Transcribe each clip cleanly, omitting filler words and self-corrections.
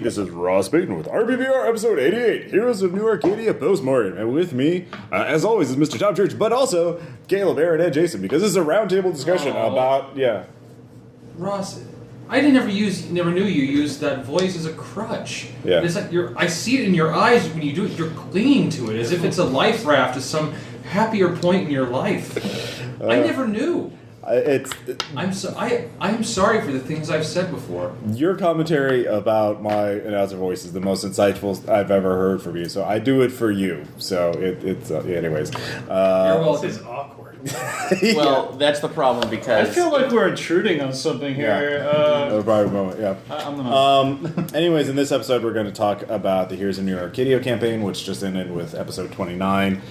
This is Ross Payton with RPPR episode 88, Heroes of New Arcadia post-mortem. And with me, as always, is Mr. Tom Church, but also Caleb, Aaron, and Jason, because this is a roundtable discussion about, Ross, I never knew you used that voice as a crutch. Yeah. It's like I see it in your eyes when you do it. You're clinging to it as if it's a life raft to some happier point in your life. I never knew. I'm sorry for the things I've said before. Your commentary about my announcer voice is the most insightful I've ever heard from you, so I do it for you. So it's anyways. This is awkward. Well, that's the problem because I feel like we're intruding on something here. A private moment, yeah. I'm gonna. Anyways, in this episode, we're going to talk about the Heroes of New Arcadia campaign, which just ended with episode 29.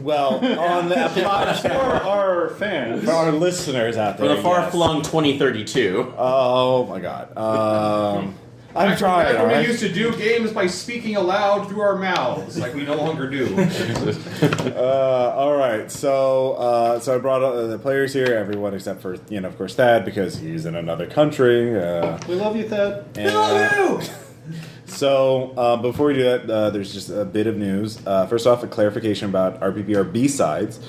Well, on the for our fans, for our listeners out there, for the far-flung 2032. Oh my God. I'm trying. Back when we used to do games by speaking aloud through our mouths, like we no longer do. All right, so I brought the players here, everyone except for of course Thad, because he's in another country. We love you, Thad. We love you. So before we do that, there's just a bit of news. First off, a clarification about RPPR B-sides,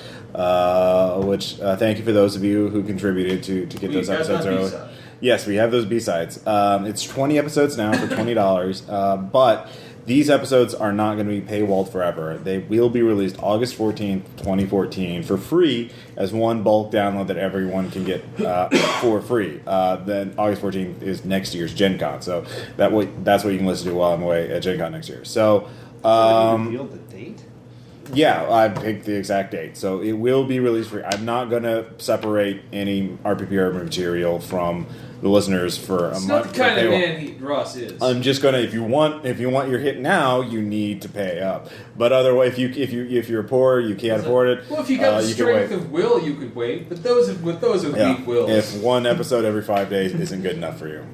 which thank you for those of you who contributed to get those episodes early. Yes, we have those B-sides. It's 20 episodes now for $20, but these episodes are not going to be paywalled forever. They will be released August 14th, 2014 for free as one bulk download that everyone can get for free. Then August 14th is next year's Gen Con, so that's what you can listen to while I'm away at Gen Con next year. So, you revealed the date? Yeah, I picked the exact date. So it will be released free. I'm not going to separate any RPPR material from the listeners for a month. It's not the kind of man Ross is. I'm just gonna if you want your hit now, you need to pay up. But otherwise, if you're poor, you can't afford it. Well, if you got the strength of will, you could wait. But those with weak wills, if one episode every 5 days isn't good enough for you.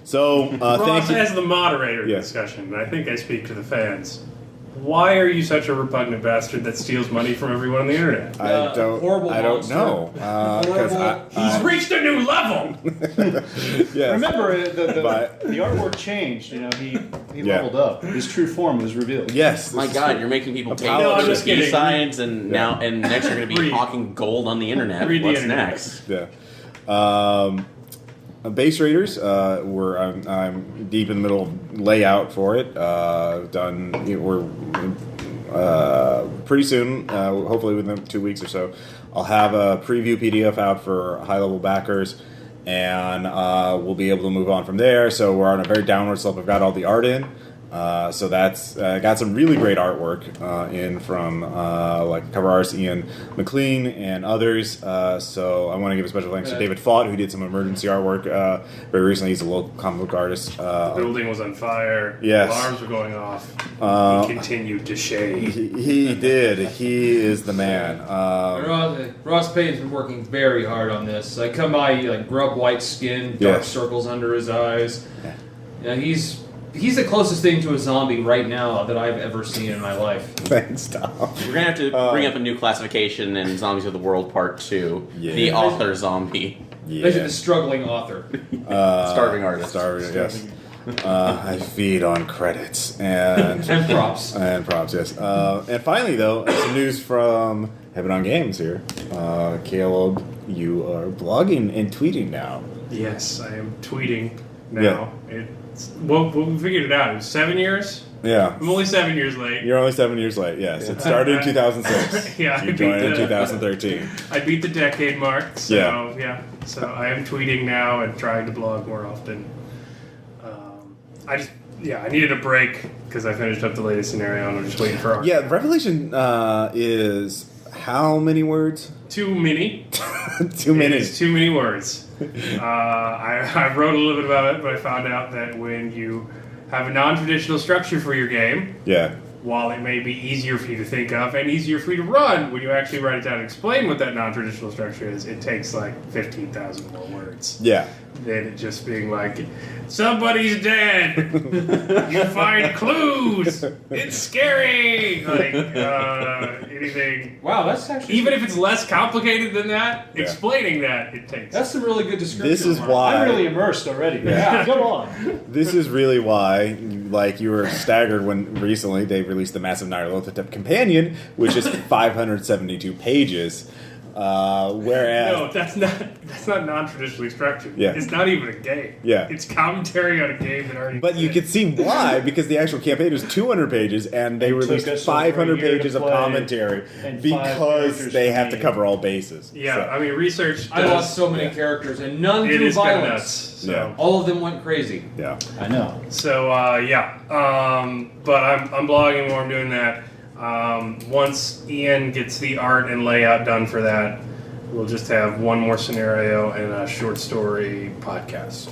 So Ross, thank you. as the moderator of the discussion, and I think I speak to the fans. Why are you such a repugnant bastard that steals money from everyone on the internet? I don't know. He's reached a new level. Yes. Remember, the artwork changed. He leveled up. His true form was revealed. Yes. My God, you're making people pay I'm for just the kidding. B-sides, and next you're going to be hawking gold on the internet. Read the What's internet. Yeah. next? Base Raiders, I'm deep in the middle of layout for it. We're pretty soon, hopefully within 2 weeks or so, I'll have a preview PDF out for high-level backers, and we'll be able to move on from there. So we're on a very downward slope. I've got all the art in. So that's got some really great artwork in from like cover artist Ian McLean and others. So I want to give a special thanks to David Fott, who did some emergency artwork very recently. He's a local comic book artist. The building was on fire. Yes. Alarms were going off. He continued to shade. He did. He is the man. Ross Payton's been working very hard on this. I come by, grub white skin, dark circles under his eyes. Yeah, He's the closest thing to a zombie right now that I've ever seen in my life. Thanks, Tom. We're going to have to bring up a new classification in Zombies of the World Part 2. Yeah. The author zombie. Yeah. Imagine the struggling author. Starving artist. Yes. I feed on credits and props. And props, yes. And finally, though, some news from Heaven on Games here. Caleb, you are blogging and tweeting now. Yes, I am tweeting now. Yeah. Well, we figured it out. It was 7 years? Yeah. I'm only 7 years late. You're only 7 years late, yes. It started in 2006. Yeah, you joined in 2013. I beat the decade mark, so yeah. So I am tweeting now and trying to blog more often. I needed a break because I finished up the latest scenario and I'm just waiting for our... Yeah, Revelation is how many words? Too many. Too many. It is too many words. I wrote a little bit about it, but I found out that when you have a non-traditional structure for your game. Yeah. While it may be easier for you to think of and easier for you to run, when you actually write it down and explain what that non-traditional structure is, it takes like 15,000 more words. Yeah. Than it just being like, somebody's dead. You find clues. It's scary. Like anything. Wow, that's actually Even if it's less complicated than that, Yeah. explaining that it takes. that's some really good description. This is Mark. why. I'm really immersed already. Yeah, go on. This is really why, like, you were staggered when recently they released the massive Nyarlathotep Companion, which is 572 pages. Whereas No, that's not non-traditionally structured. Yeah. It's not even a game. Yeah. It's commentary on a game that already but you exists. can see why, because the actual campaign is 200 pages, and they It took released us over 500 a year to pages of play, commentary and 5 because characters they to have to name. cover all bases. Yeah, So, I mean, research. I does- lost so many characters, and none It through is kind of violence. nuts. So. Yeah. All of them went crazy. yeah. I know. So but I'm blogging more. I'm doing that. Once Ian gets the art and layout done for that, we'll just have one more scenario and a short story podcast.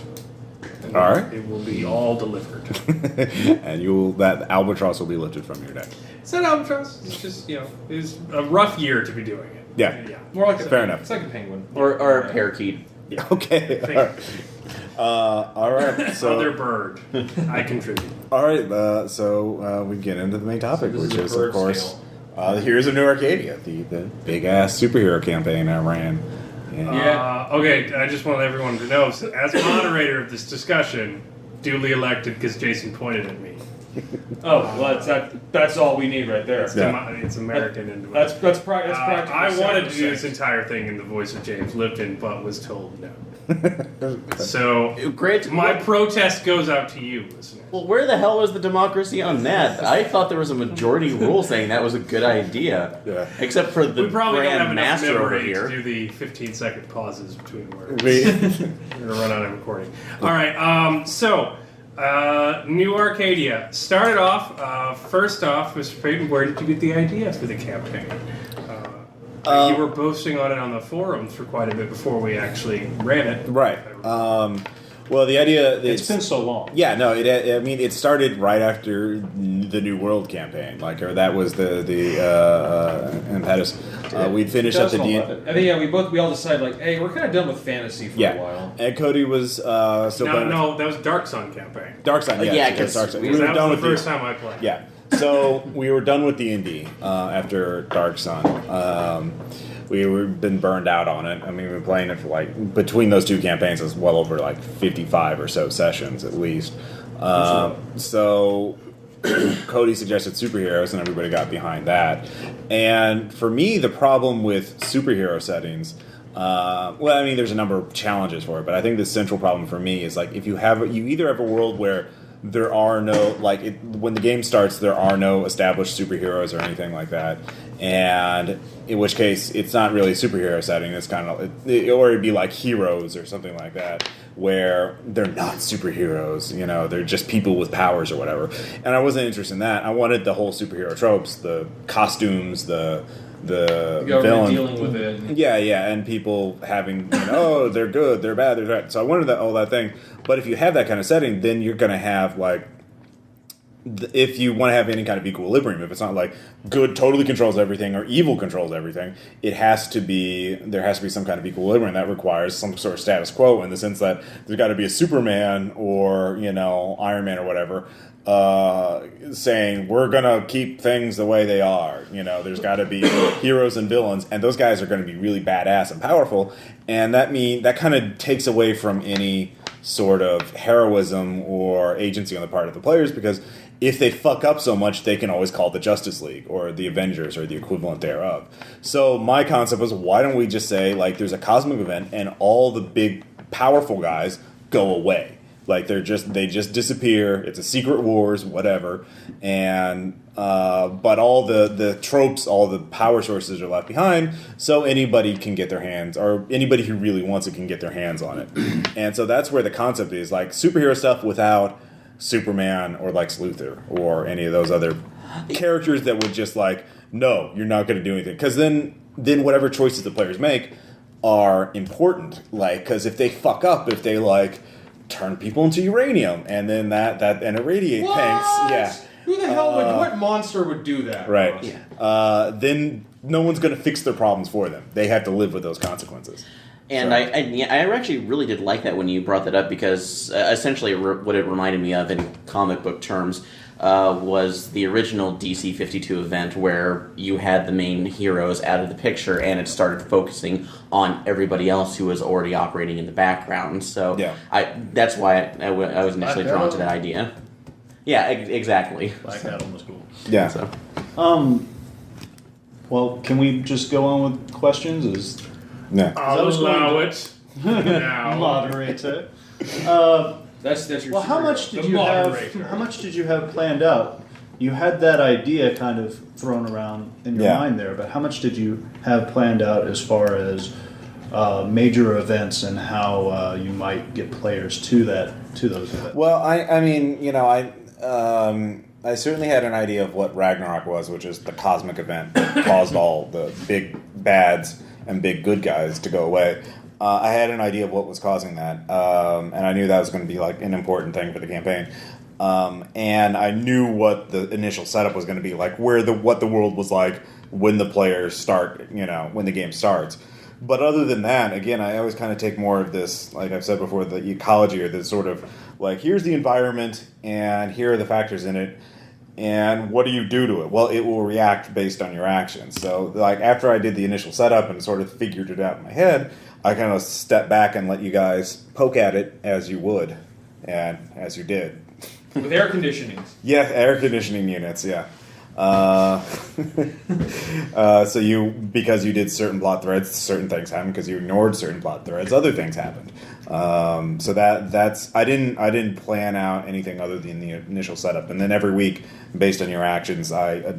And All right. it will be all delivered. And that albatross will be lifted from your neck. It's not albatross. It's just it's a rough year to be doing it. Yeah. Yeah. More like Fair enough. It's like a penguin. Or a parakeet. Okay. All right. So Other bird. I contribute. all right. So we get into the main topic, So this which is is a of bird's course tail. the Heroes of New Arcadia, the big ass superhero campaign I ran. And Yeah. Okay, I just want everyone to know, so as moderator of this discussion, duly elected because Jason pointed at me. Oh, well, that's all we need right there. It's American and That's practical. I wanted to do this entire thing in the voice of James Lipton, but was told no. So Great. my protest goes out to you, listener. Well, where the hell was the democracy on that? I thought there was a majority rule saying that was a good idea. Yeah. Except for the We probably don't have Grand enough Master over memory to here. do the 15-second pauses between words. we, We're gonna run out of recording. All right. New Arcadia started off. First off, Mr. Payton, where did you get the idea for the campaign? You were boasting on it on the forums for quite a bit before we actually ran it. right. Well, the idea It's been so long. Yeah, no. It started right after the New World campaign, or that was the impetus. We'd finished up the D. 2011. I think we all decided like, hey, we're kind of done with fantasy for a Yeah, while. and Cody was still playing. No, that was Dark Sun campaign. Dark Side. Yes, yeah, yes, 'cause Dark Side. we We were That done was with the first time I played. Yeah. So we were done with D&D after Dark Sun. We were been burned out on it. I mean, we've been playing it for between those two campaigns, it's well over 55 or so sessions at least. So Cody suggested superheroes, and everybody got behind that. And for me, the problem with superhero settings, there's a number of challenges for it, but I think the central problem for me is if you either have a world where there are no when the game starts, there are no established superheroes or anything like that, and in which case it's not really a superhero setting. It's kind of or it'd be like Heroes or something like that, where they're not superheroes. They're just people with powers or whatever. And I wasn't interested in that. I wanted the whole superhero tropes, the costumes, the Government villain dealing with it. Yeah, and people having, oh, they're good, they're bad, they're bad. So I wanted all that thing. But if you have that kind of setting, then you're going to have, if you want to have any kind of equilibrium, if it's not good totally controls everything or evil controls everything, there has to be some kind of equilibrium. That requires some sort of status quo in the sense that there's got to be a Superman or, Iron Man or whatever, saying we're gonna keep things the way they are. There's got to be heroes and villains, and those guys are going to be really badass and powerful, and that kind of takes away from any sort of heroism or agency on the part of the players, because if they fuck up so much, they can always call the Justice League or the Avengers or the equivalent thereof. So my concept was, why don't we just say there's a cosmic event and all the big powerful guys go away? They just disappear. It's a secret wars, whatever, and but all the tropes, all the power sources are left behind, so anybody can get their hands, or anybody who really wants it can get their hands on it. And so that's where the concept is, superhero stuff without Superman or Lex Luthor or any of those other characters that would just no, you're not going to do anything, because then whatever choices the players make are important. Because if they fuck up, if they turn people into uranium, and then that irradiate tanks. Yeah. Who the hell what monster would do that? Right. Yeah. Then no one's going to fix their problems for them. They have to live with those consequences. And I actually really did like that when you brought that up, because essentially what it reminded me of in comic book terms was the original DC 52 event, where you had the main heroes out of the picture and it started focusing on everybody else who was already operating in the background. So that's why I was initially drawn to that idea. Yeah, exactly. Black Adam was cool. Yeah. So. Well, can we just go on with questions? Yeah. I'll allow it now. Moderator. That's your. Well, how much superhero. did you have? How much did you have planned out? You had that idea kind of thrown around in your mind there, but how much did you have planned out as far as major events and how you might get players to those events? Well, I mean, I certainly had an idea of what Ragnarok was, which is the cosmic event that caused all the big bads and big good guys to go away. I had an idea of what was causing that, and I knew that was going to be like an important thing for the campaign. And I knew what the initial setup was going to be, like what the world was like when the players start, when the game starts. But other than that, again, I always kind of take more of this, like I've said before, the ecology, or this sort of like, here's the environment and here are the factors in it. And what do you do to it? Well, it will react based on your actions. So, like, after I did the initial setup and sort of figured it out in my head, I kind of stepped back and let you guys poke at it as you would, and as you did. With air conditioning. Yeah, air conditioning units, yeah. So because you did certain plot threads, certain things happened. Because you ignored certain plot threads, other things happened. So that's I didn't plan out anything other than the initial setup, and then every week, based on your actions, I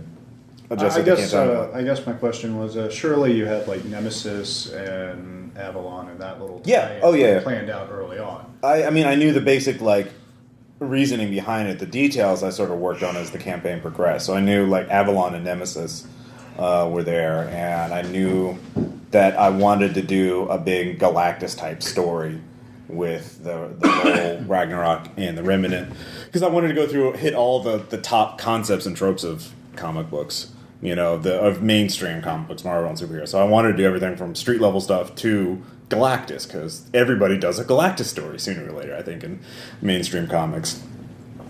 adjusted. I guess my question was, surely you had like Nemesis and Avalon and that little planned out early on. I mean, I knew the basic reasoning behind it. The details I sort of worked on as the campaign progressed. So I knew like Avalon and Nemesis were there, and I knew that I wanted to do a big Galactus type story with the whole Ragnarok and the Remnant, because I wanted to go through, hit all the top concepts and tropes of comic books, of mainstream comic books, Marvel and superheroes. So I wanted to do everything from street level stuff to Galactus, because everybody does a Galactus story sooner or later, I think, in mainstream comics.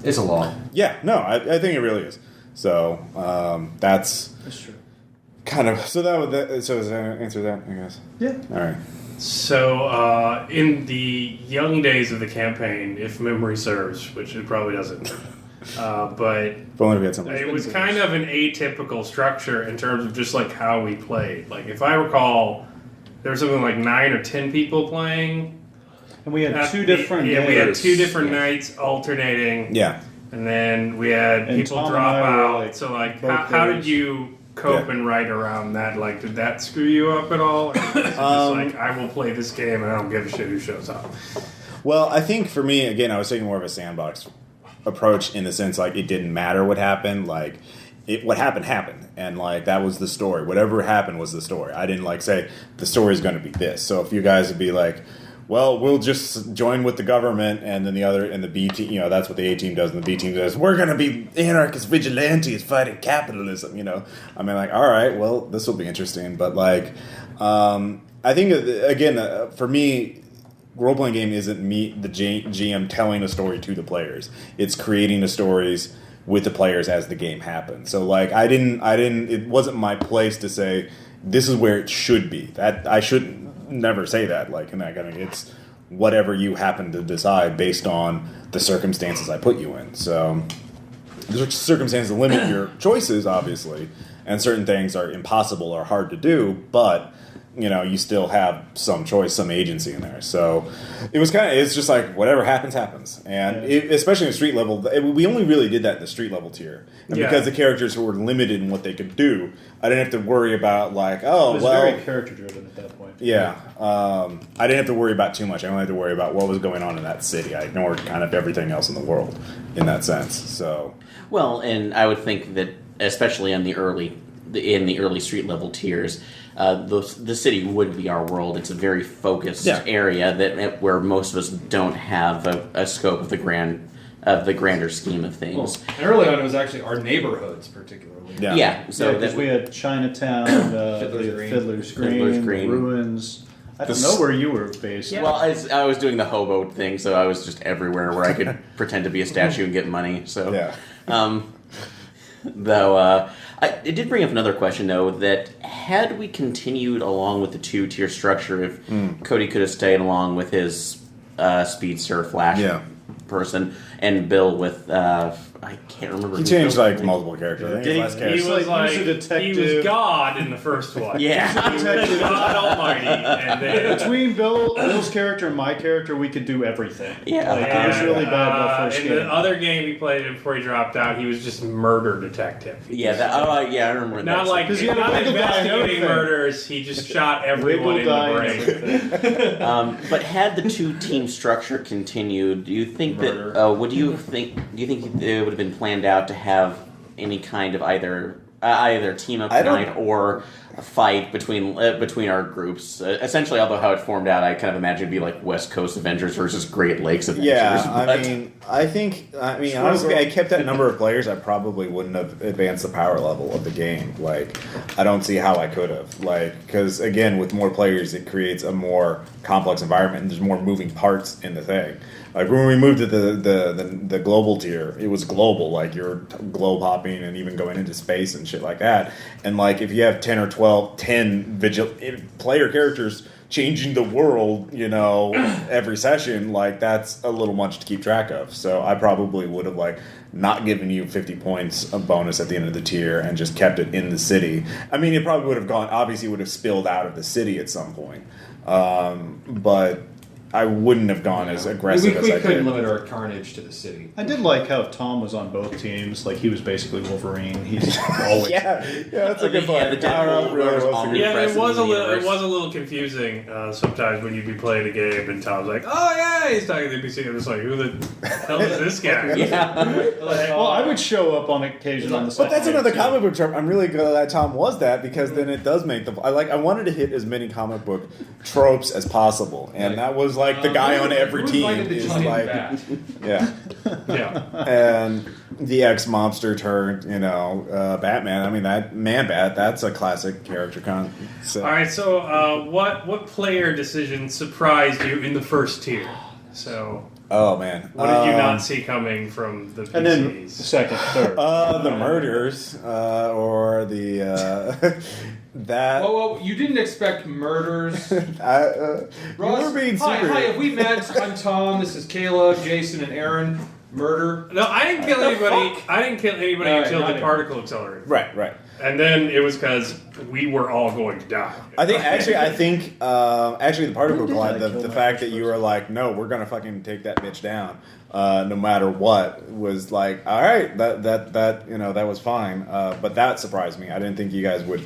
It's a lot. Yeah, no, I think it really is. So that's true. Kind of. So does that answer that, I guess? Yeah. All right. So, in the young days of the campaign, if memory serves, which it probably doesn't, but If only we had something. it was kind of an atypical structure in terms of just like how we played. Like, if I recall, there was something like 9 or 10 people playing. And we had two different we had 2 different nights alternating. Yeah. And then we had And people Tom drop and I were, out. like, So, like, both how did players. you cope and write around that? Like, did that screw you up at all? Or was it just like, I will play this game and I don't give a shit who shows up? Well, I think for me, again, I was taking more of a sandbox approach in the sense, like, it didn't matter what happened. Like, what happened, and like that was the story. Whatever happened was the story. I didn't like say the story is going to be this. So if you guys would be like, well, we'll just join with the government, and then the B team, that's what the A team does, and the B team does, we're going to be anarchist vigilantes fighting capitalism. I mean, like, all right, well, this will be interesting, but like, I think again, for me, role-playing game isn't me, the GM, telling a story to the players. It's creating the stories with the players as the game happens. So like, it wasn't my place to say this is where it should be. That I should never say that. Like, in that kind of, it's whatever you happen to decide based on the circumstances I put you in. So the circumstances limit your choices, obviously, and certain things are impossible or hard to do, but you still have some choice, some agency in there. So it's just like whatever happens, happens. And especially in the street level, we only really did that in the street level tier. And because the characters were limited in what they could do, I didn't have to worry about like, It was very character driven at that point. Yeah. I didn't have to worry about too much. I only had to worry about what was going on in that city. I ignored kind of everything else in the world in that sense. So. Well, and I would think that, especially on the early in the early street level tiers, the city would be our world. It's a very focused area where most of us don't have a scope of the grander scheme of things. Well, and early on, it was actually our neighborhoods, particularly. Yeah. So because we had Chinatown, Fiddler's Green, the ruins. I don't know where you were based. Yeah. Well, I was doing the hobo thing, so I was just everywhere where I could pretend to be a statue and get money. So, it did bring up another question, though, that had we continued along with the two-tier structure, if Cody could have stayed along with his speedster flash person, and Bill with I can't remember. He changed multiple characters. He was a detective. He was God in the first one. Yeah, he was God Almighty. And then, between Bill's character and my character, we could do everything. Yeah, it was really bad in the first game. In the other game he played before he dropped out, he was just murder detective. I remember. Not that. Not investigating murders. He just shot everyone in the brain. But had the two-team structure continued, do you think that? Do you think it would have been planned out to have any kind of either team up night or a fight between our groups? Essentially, although how it formed out, I kind of imagine it'd be like West Coast Avengers versus Great Lakes Avengers. Yeah, honestly, I kept that number of players. I probably wouldn't have advanced the power level of the game. I don't see how I could have. Because again, with more players, it creates a more complex environment, and there's more moving parts in the thing. When we moved to the global tier, it was global. You're globe hopping and even going into space and shit like that. And if you have 10 or 10 player characters changing the world, every session, that's a little much to keep track of. So I probably would have not given you 50 points of bonus at the end of the tier and just kept it in the city. I mean, it probably would have obviously would have spilled out of the city at some point. But I wouldn't have gone as aggressive as I did. We couldn't limit our carnage to the city. I did like how Tom was on both teams. He was basically Wolverine. He's always that's a good point. It was a little confusing sometimes when you'd be playing a game and Tom's like, "Oh yeah," he's talking to the NPC. I'm just like, "Who the hell is this guy?" I would show up on occasion on the side. But that's another comic book term. I'm really glad that Tom was that, because then it does make I wanted to hit as many comic book tropes as possible, and that was the guy on every team is and the ex-mobster turned Batman. I mean, that Man-Bat, that's a classic character concept. All right, so what player decision surprised you in the first tier? So oh man, what did you not see coming from the PCs? And then second, third, the murders or the. That. Well, you didn't expect murders. Ross, you were being super. Hi, have we met? I'm Tom. This is Kayla, Jason, and Aaron. Murder. No, I didn't kill anybody. I didn't kill anybody until the particle accelerator. Right. And then it was because we were all going to die. I think the particle collide, the fact that you were like, no, we're gonna fucking take that bitch down, no matter what, was all right. That was fine. But that surprised me. I didn't think you guys would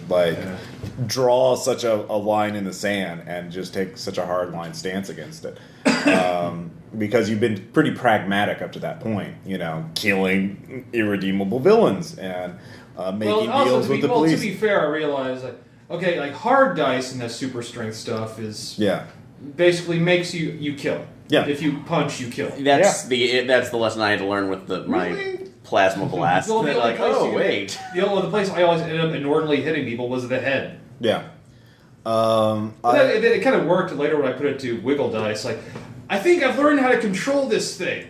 draw such a line in the sand and just take such a hard line stance against it. Because you've been pretty pragmatic up to that point, killing irredeemable villains and making deals with the police. To be fair, I realize hard dice and that super strength stuff is basically makes you kill. Yeah. If you punch, you kill. That's the lesson I had to learn with my plasma blast. Well, the place I always ended up inordinately hitting people was the head. Yeah. It kind of worked later when I put it to wiggle dice. I think I've learned how to control this thing.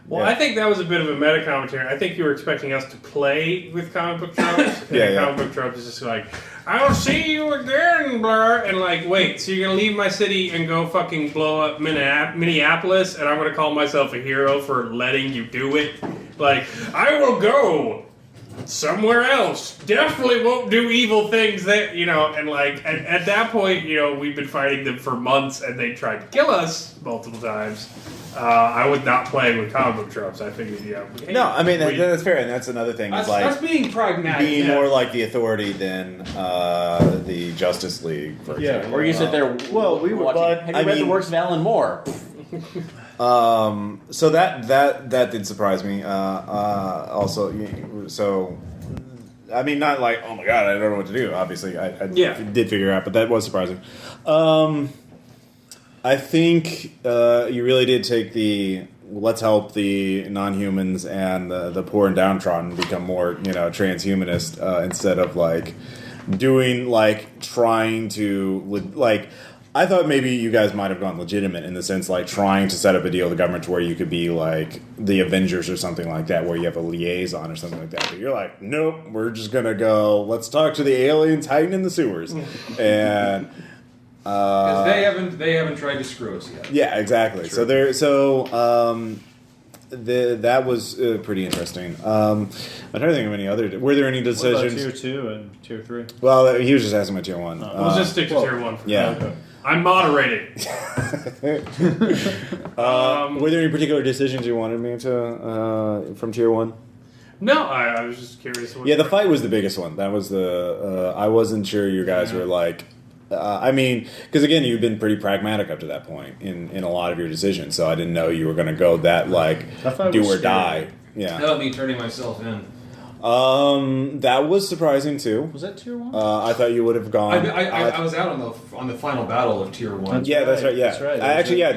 Well, I think that was a bit of a meta commentary. I think you were expecting us to play with comic book tropes. Comic book tropes is just I'll see you again, blur. And wait, so you're going to leave my city and go fucking blow up Minneapolis, and I'm going to call myself a hero for letting you do it? I will go somewhere else. Definitely won't do evil things there, and at that point, we've been fighting them for months and they tried to kill us multiple times. I was not playing with comic book tropes. I figured, hey, no, I mean, that's fair, and that's another thing. That's being pragmatic. Being more like the Authority than the Justice League, for example. Or you sit there, have you read the works of Alan Moore? So that did surprise me. Also, so I mean, not like, oh my god, I don't know what to do. Obviously, I did figure it out, but that was surprising. I think you really did take the let's help the non-humans and the poor and downtrodden become more, transhumanist instead of like doing like trying to like. I thought maybe you guys might have gone legitimate in the sense like trying to set up a deal with the government to where you could be like the Avengers or something like that, where you have a liaison or something like that. But you're like, nope, we're just gonna go. Let's talk to the aliens hiding in the sewers, and because they haven't tried to screw us yet. Yeah, exactly. True. That was pretty interesting. I'm trying to think of any other. Were there any decisions? What about Tier 2 and Tier 3? Well, he was just asking about Tier 1. We'll just stick to Tier 1 for now. Okay. I'm moderating. Were there any particular decisions you wanted me to from Tier 1? No, I was just curious. The fight was the biggest one. That was the. I wasn't sure you guys were like. Because again, you've been pretty pragmatic up to that point in a lot of your decisions, so I didn't know you were going to go that like do or die. Yeah, that me turning myself in. That was surprising too. Was that Tier 1? I thought you would have gone. I was out on the final battle of Tier 1. That's right. Yeah, that's right.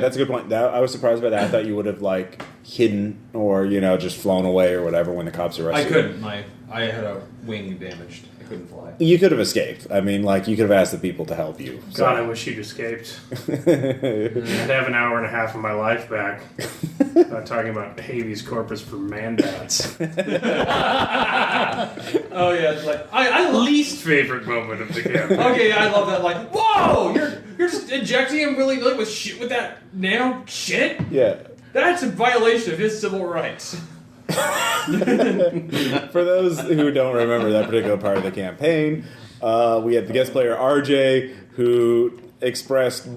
That's a good point. I was surprised by that. I thought you would have like hidden or just flown away or whatever when the cops arrested you. I couldn't. I had a wing damaged. I couldn't fly. You could have escaped. I mean, like you could have asked the people to help you. So. God, I wish you'd escaped. I'd have an hour and a half of my life back. Talking about habeas corpus for mandats. Oh yeah, it's like I least favorite moment of the campaign. Okay, I love that. Like, whoa, you're just injecting him willy-nilly with that nano shit. Yeah, that's a violation of his civil rights. For those who don't remember that particular part of the campaign, we had the guest player RJ who expressed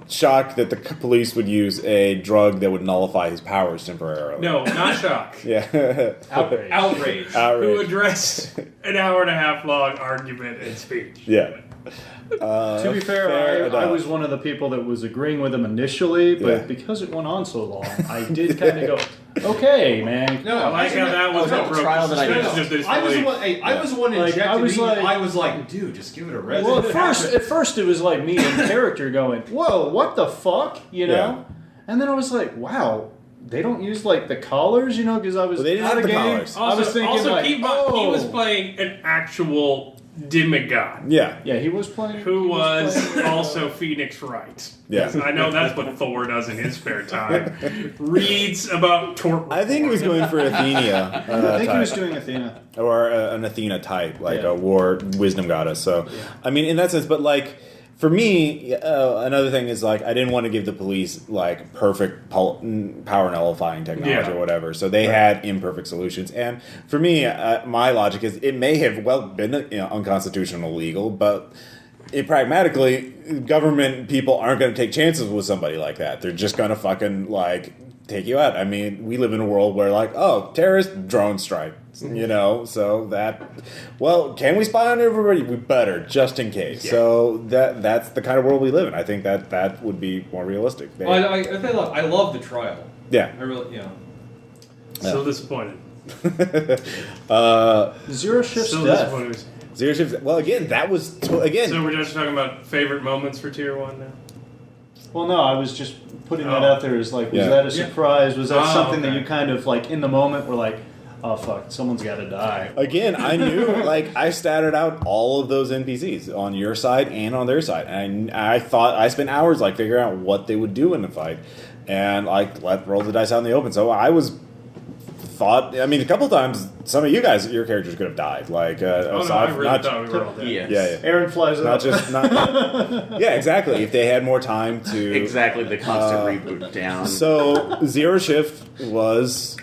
shock that the police would use a drug that would nullify his powers temporarily. No, not shock. Yeah. Outrage. Who addressed an hour and a half long argument and speech. Yeah. To be fair, I was one of the people that was agreeing with him initially, but because it went on so long, I did kind of go, okay, man. No, I like how that was a trial that I was the one. I was the one injected. I was like, dude, just give it a rest. Well, at first it was like me in character going, whoa, what the fuck, Yeah. And then I was like, wow. They don't use like the collars, because I was they didn't have the collars. I was thinking he was playing an actual demigod. Yeah. Yeah, he was playing. Who was also Phoenix Wright. Yeah. I know that's what Thor does in his spare time. Reads about torque. I think he was going for Athena. I think he was doing Athena. Or an Athena type, like a war wisdom goddess. So, I mean, in that sense, but like, for me, another thing is like I didn't want to give the police like perfect power nullifying technology or whatever, so they had imperfect solutions. And for me, my logic is it may have been unconstitutional, illegal, but pragmatically, government people aren't going to take chances with somebody like that. They're just going to fucking like take you out. I mean, we live in a world where like, terrorist drone strike. So can we spy on everybody? We better, just in case. Yeah. So that's the kind of world we live in. I think that would be more realistic. I love the trial. Yeah. I really, So disappointed. Zero Shift's so death. Disappointed. Zero Shift. Well, again, that was again. So we're just talking about favorite moments for Tier 1 now? Well, no, I was just putting that out there as like, was that a surprise? Was that something that you kind of like in the moment were like, oh fuck, someone's got to die? Again, I knew, like, I statted out all of those NPCs on your side and on their side, and I thought I spent hours like figuring out what they would do in the fight, and like roll the dice out in the open. So I mean, a couple of times, some of you guys, your characters could have died. Like, I really thought we were all dead. Yeah. Aaron flies not up. Yeah, exactly. If they had more time to exactly the constant reboot down. So Zero Shift was.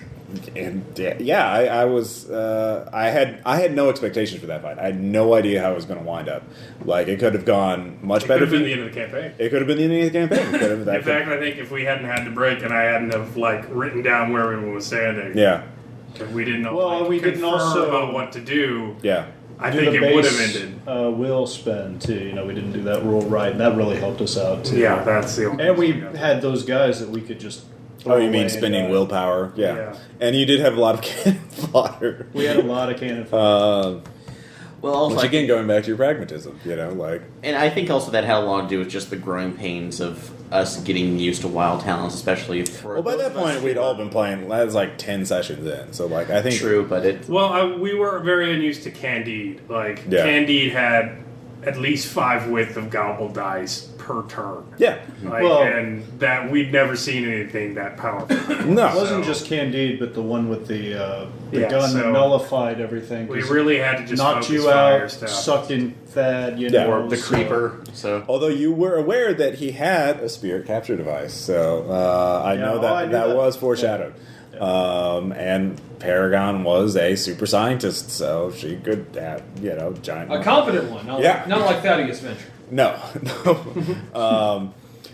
And I was. I had no expectations for that fight. I had no idea how it was going to wind up. Like it could have gone much better. It could have been the end of the campaign. It could have been the end of the campaign. In fact, I think if we hadn't had the break and I hadn't have like written down where everyone was standing, if we didn't know, we didn't also about what to do. Yeah. I think it would have ended. Will spend too. We didn't do that rule right, and that really helped us out too. Yeah, that's the only. And we had those guys that we could just. Oh, you mean spending willpower? Yeah. And you did have a lot of cannon fodder. We had a lot of cannon fodder. Well, also, Which again, going back to your pragmatism, like... And I think also that had a lot to do with just the growing pains of us getting used to wild talents, especially for... Well, by that point, we'd all been playing, that was like 10 sessions in, so I think... True, but it... Well, we were very unused to Candide. Candide had at least 5 width of gobble dice per turn. Yeah. And that we'd never seen anything that powerful. No. It wasn't just Candide, but the one with the gun so that nullified everything. We really had to just knocked focus you fire out, stuff. sucked in Thad, Or the Creeper. So, although you were aware that he had a spirit capture device, so I know that was foreshadowed. Yeah. And Paragon was a super scientist, so she could have, giant... A competent one, not like Thaddeus Venture. No.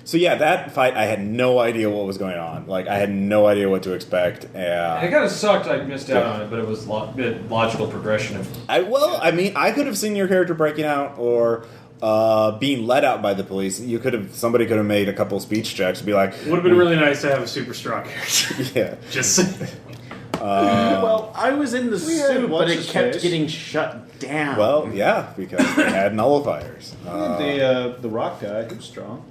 So yeah, that fight, I had no idea what was going on. I had no idea what to expect. And it kind of sucked I missed out on it, but it was logical progression. I could have seen your character breaking out or being let out by the police. Somebody could have made a couple speech checks to be like... Would have been really nice to have a super strong character. Yeah. Just... well, I was in the suit, but it kept getting shut down. Well, yeah, because they had nullifiers. The rock guy, he was strong.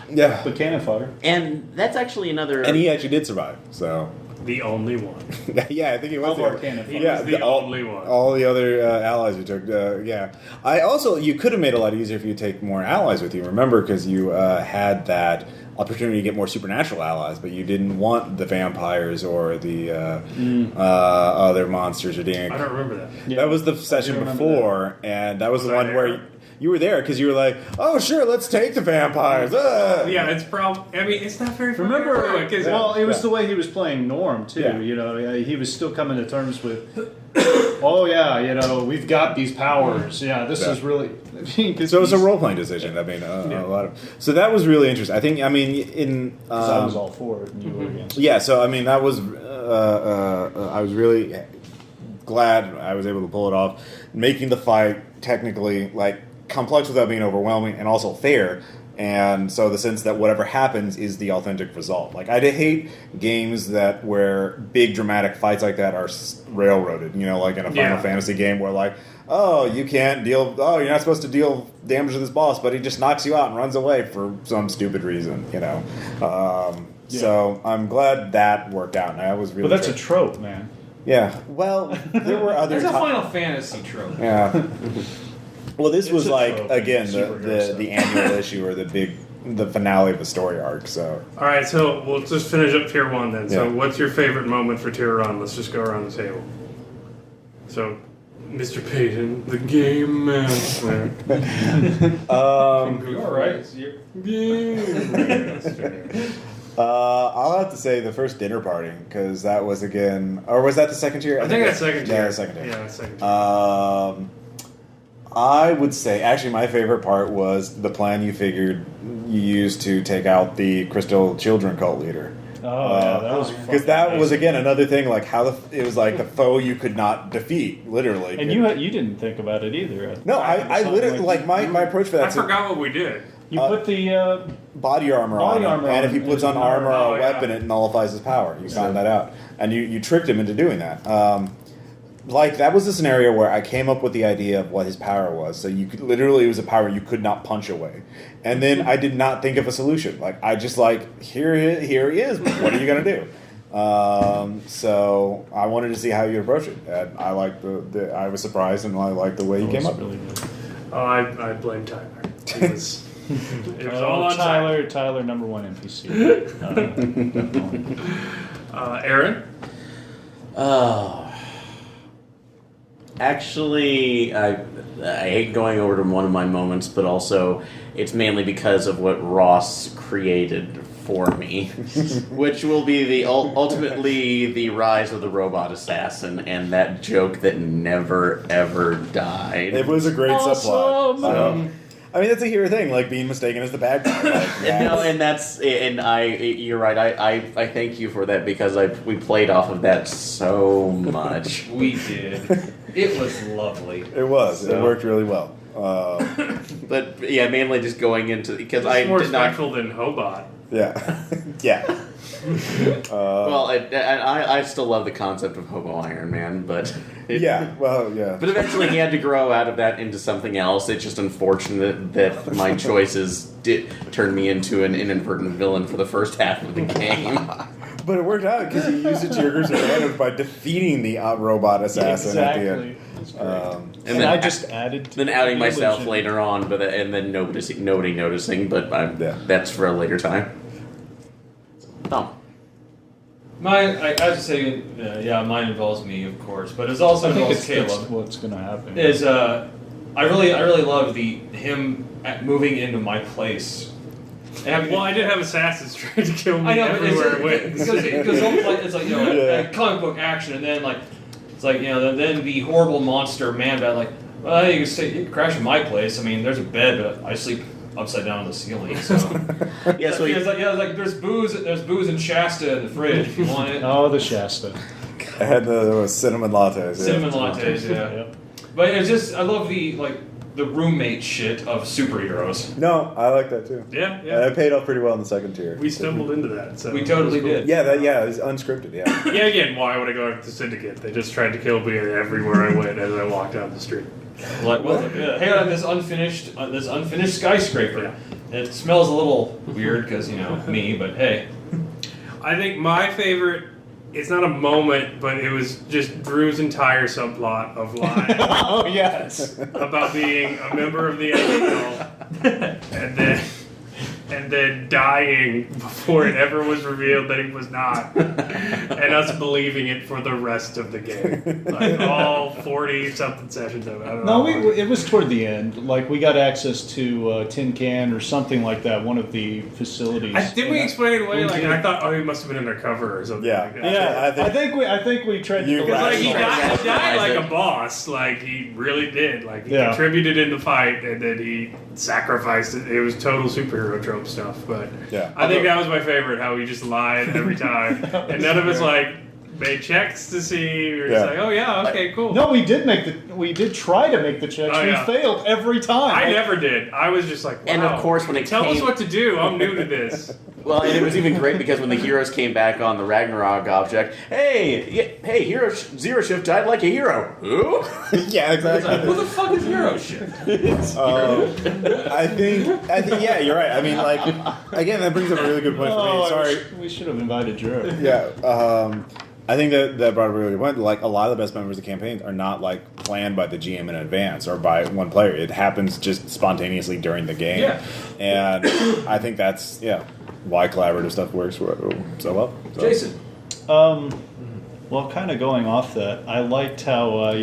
Yeah. But cannon fodder. And that's actually another... And he actually did survive, so... The only one. Yeah, I think he was the only one. All the other allies you took, yeah. You could have made it a lot easier if you take more allies with you, remember, because you had that opportunity to get more supernatural allies, but you didn't want the vampires or the other monsters or anything. I don't remember that. Yeah. That was the session before, and that was the one where... You were there because you were like, "Oh, sure, let's take the vampires." Yeah, it's probably. I mean, it's not very. Remember? It was the way he was playing Norm too. Yeah. He was still coming to terms with. Oh yeah, we've got these powers. Yeah, this is really. So it was a role playing decision. A lot of. So that was really interesting. I think. I was all for it, and you were against. Yeah. So that was. I was really glad I was able to pull it off, making the fight technically complex without being overwhelming and also fair, and so the sense that whatever happens is the authentic result. I hate games where big dramatic fights like that are railroaded, like in a Final Fantasy game where you can't deal, you're not supposed to deal damage to this boss, but he just knocks you out and runs away for some stupid reason, So I'm glad that worked out, and I was really... But that's a trope, man. Yeah, well, there were other... That's a Final Fantasy trope. Yeah. Well, this was again the annual issue or the finale of the story arc. So all right, so we'll just finish up tier 1 then. So what's your favorite moment for tier 1? Let's just go around the table. So, Mr. Payton, the game master. All right. I'll have to say the first dinner party because that was again, or was that the second tier? I think that's second tier. Yeah, second tier. Yeah, that's second tier. I would say, actually, my favorite part was the plan you used to take out the Crystal Children cult leader. Oh, yeah, that was because that was again another thing, it was like the foe you could not defeat, literally. And you didn't think about it either. No, I literally my approach for that. I forgot what we did. You put the body armor on him, and if he puts on armor or a weapon, it nullifies his power. You found that out, and you tricked him into doing that. That was a scenario where I came up with the idea of what his power was. So you could literally, it was a power you could not punch away. And then I did not think of a solution. I just here he is. What are you gonna do? So I wanted to see how you approach it. And I liked I was surprised, and I liked the way you came up. Really good. Oh, I blame Tyler. It was all on Tyler. Tyler, number 1 NPC. Aaron. Actually, I hate going over to one of my moments, but also it's mainly because of what Ross created for me, which will be ultimately the rise of the robot assassin and that joke that never ever died. It was a great subplot. So, that's a hero thing, being mistaken as the bad guy. You're right. I thank you for that because we played off of that so much. We did. It was lovely. It was. So. It worked really well. But yeah, mainly just going into because I more respectful than Hobot. Yeah. Yeah. Well, I still love the concept of Hobo Iron Man, but yeah. Well, yeah. But eventually, he had to grow out of that into something else. It's just unfortunate that my choices did turn me into an inadvertent villain for the first half of the game. But it worked out because you used it to your group's advantage by defeating the robot assassin at the end. And then I just added to then outing myself illusion. later on, and then nobody noticing. But that's for a later time. Tom. I have to say, mine involves me, of course, but it also I think involves it's Caleb. what's going to happen. I really love him moving into my place. Well, I did have assassins trying to kill me I know, everywhere I went. It's like comic book action, and then it's like then the horrible monster man bat like, well, you can crash in my place. I mean, there's a bed, but I sleep upside down on the ceiling. So Yeah, so there's booze and Shasta in the fridge if you want it. Oh, the Shasta. I had the cinnamon lattes. Cinnamon lattes, yeah. Yep. But it's just I love the roommate shit of superheroes. No, I like that too. Yeah. It paid off pretty well in the second tier. We stumbled into that. So We totally it was cool. did. Yeah, it's unscripted. Yeah. Yeah, again, why would I go to Syndicate? They just tried to kill me everywhere I went as I walked down the street. Hey, on this unfinished skyscraper. It smells a little weird because me, but hey. I think my favorite, it's not a moment, but it was just Drew's entire subplot of lying Oh, yes. about being a member of the NFL and then dying before it ever was revealed that he was not, and us believing it for the rest of the game, like all 40-something sessions of it. I don't No, know. it was toward the end. Like, we got access to Tin Can or something like that, one of the facilities. Did we explain it away? We Like did. I thought, he must have been undercover or something. Yeah. Like that. Yeah, I think we tried to You Because like he rationalize died like it. a boss, like he really did. Like he Yeah. contributed in the fight, and then he sacrificed it. It was total superhero trope stuff. But Yeah. I think that was my favorite. How he just lied every time, and none of us like made checks to see. We were just Yeah. like, oh yeah, okay, cool. No, we did try to make the checks. Oh, we yeah. failed every time. I never did. I was just like, wow. And of course, when it tell us came- what to do. I'm new to this. Well, and it was even great because when the heroes came back on the Ragnarok object, hey, Hero Zero Shift died like a hero. Who? Yeah, exactly. Who the fuck is hero shit? I think, yeah, you're right. I mean, like, again, that brings up a really good point for me. Sorry. We should have invited Drew. Yeah, I think that brought up a really good point. Like, a lot of the best members of campaigns are not like planned by the GM in advance or by one player. It happens just spontaneously during the game. Yeah. And I think that's why collaborative stuff works so well. So. Jason. Well, kind of going off that, I liked how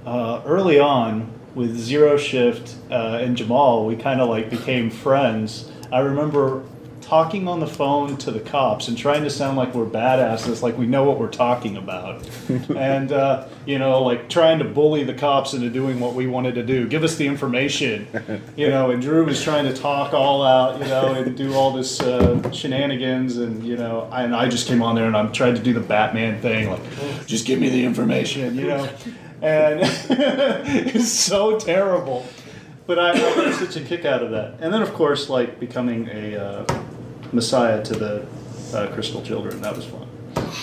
early on with Zero Shift and Jamal, we kind of like became friends. I remember talking on the phone to the cops and trying to sound like we're badasses, like we know what we're talking about, and like trying to bully the cops into doing what we wanted to do. Give us the information, And Drew was trying to talk all out, and do all this shenanigans, and and I just came on there and I'm trying to do the Batman thing, like just give me the information, and it's so terrible. But I got such a kick out of that. And then, of course, like becoming a messiah to the Crystal Children. That was fun.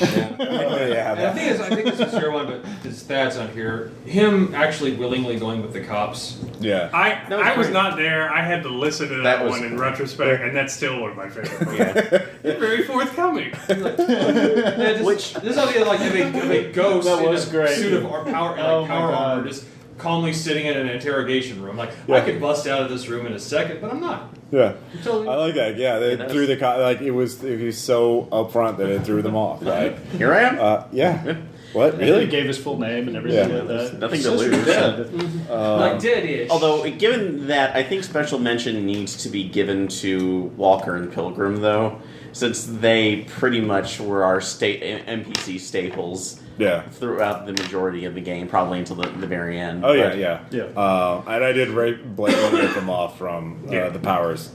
Yeah. And I think this is your one, but his stats on here. Him actually willingly going with the cops. Yeah. I was not there. I had to listen to that was- one in retrospect, and that's still one of my favorites. You're very forthcoming. This is how they like have a ghost That in was a great. suit of power Oh my power armor God. just calmly sitting in an interrogation room. Like Yeah. I could bust out of this room in a second, but I'm not. Yeah. I'm totally I like that. Yeah, they threw the like it was so upfront that it threw them off. Right. Here I am. Yeah. What? Really? Really? Gave his full name and everything Yeah. like that. Nothing to It's lose. just- like dead-ish. Although, given that, I think special mention needs to be given to Walker and Pilgrim, though, since they pretty much were our NPC staples Yeah. throughout the majority of the game, probably until the very end. Oh yeah, But- yeah. Yeah. And I did blatantly rip them off from the powers.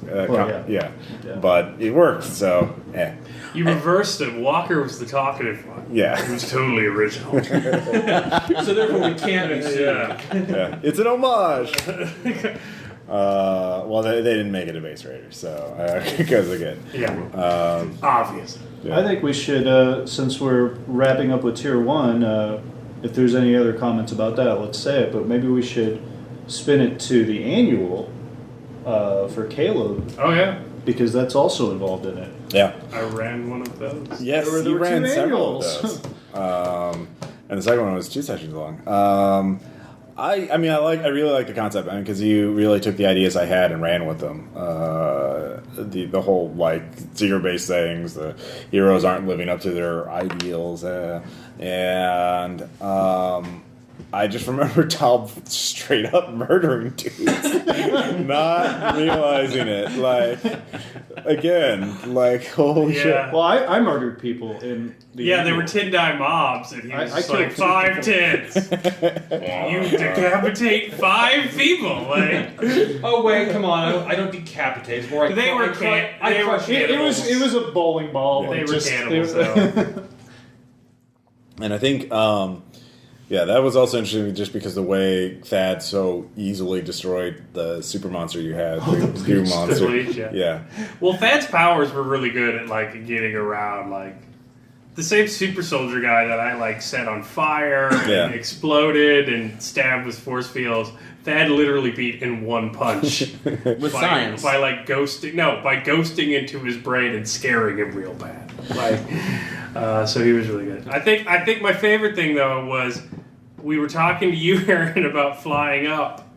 Yeah. But it worked. So yeah. You reversed it. Walker was the talkative one. Yeah. It was totally original. So therefore we can't be sued. Yeah. Yeah. It's an homage. Well, they didn't make it a base raider, so because again, Obviously. Yeah. I think we should, since we're wrapping up with Tier 1, if there's any other comments about that, let's say it, but maybe we should spin it to the annual for Caleb, Oh yeah, because that's also involved in it. Yeah. I ran one of those. Yes, There you were ran two several of annuals. those. And the second one was 2 sessions long. I really like the concept, because you really took the ideas I had and ran with them. The whole like zero base things, the heroes aren't living up to their ideals, and I just remember Tal straight up murdering dudes, not realizing it. Like, again, like, holy shit. Well, I murdered people in the Yeah, they annual. were 10-die mobs, and he was I just killed like, 2 5 people. 10s. You decapitate 5 people. Like, Oh wait, come on! I don't decapitate. It's more like They were I crush It was a bowling ball. they like, were just- cannibals, they were- though. And I think, that was also interesting just because the way Thad so easily destroyed the super monster you had, the goo monster. Bleach, yeah. Yeah. Well, Thad's powers were really good at like getting around. Like the same super soldier guy that I like set on fire Yeah. and exploded and stabbed with force fields. Thad literally beat in one punch With science. by like ghosting. No, by ghosting into his brain and scaring him real bad. Like, so he was really good. I think my favorite thing though was we were talking to you, Aaron, about flying up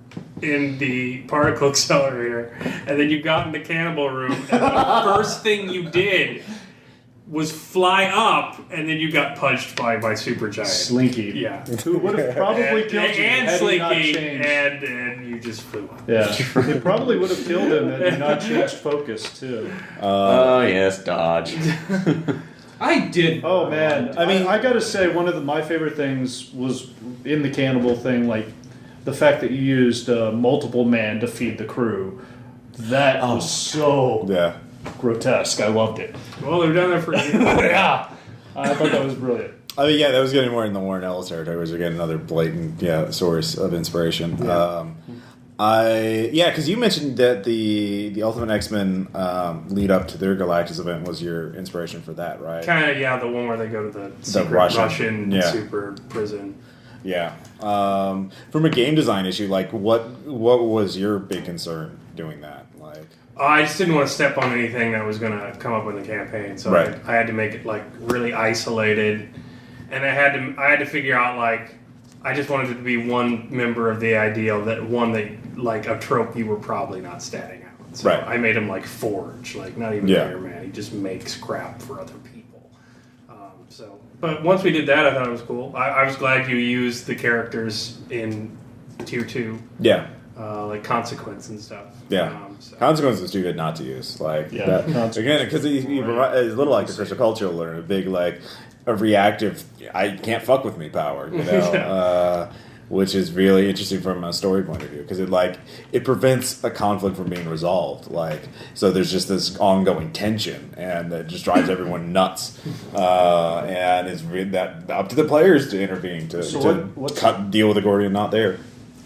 in the particle accelerator, and then you got in the cannibal room, and the first thing you did was fly up, and then you got punched by super giant. Slinky. Yeah. Who would have probably killed you and had he not Slinky, changed. and you just flew up. Yeah, it probably would have killed him had he not changed focus too. Oh, yes, dodge. I did. Oh man, I mean- I gotta say one of my favorite things was in the cannibal thing, like the fact that you used multiple man to feed the crew. That was so Yeah. grotesque. I loved it. Well, they've done that for years. Yeah, I thought that was brilliant. I mean, that was getting more in the Warren Ellis territory, which again another blatant source of inspiration. Yeah. Because you mentioned that the Ultimate X-Men lead up to their Galactus event was your inspiration for that, right? Kind of, yeah, the one where they go to the secret Russian, yeah. super prison. Yeah. From a game design issue, like what was your big concern doing that? Like, I just didn't want to step on anything that was going to come up in the campaign, so Right. I had to make it like really isolated, and I had to figure out like I just wanted it to be one member of the ideal, that one that like a trope you were probably not statting out. So Right. I made him like Forge, like not even Yeah. Iron Man. He just makes crap for other people. But once we did that, I thought it was cool. I was glad you used the characters in Tier 2, yeah. like Consequence and stuff. Yeah. Consequence is too good not to use. Like, Yeah, that, Consequence. again, because it's a little like a Crystal Cultural learn, a big, like, a reactive, I can't fuck with me power, you know? Which is really interesting from a story point of view, because it prevents a conflict from being resolved. Like, so there's just this ongoing tension, and that just drives everyone nuts. And it's that up to the players to intervene to deal with the Gordian knot there.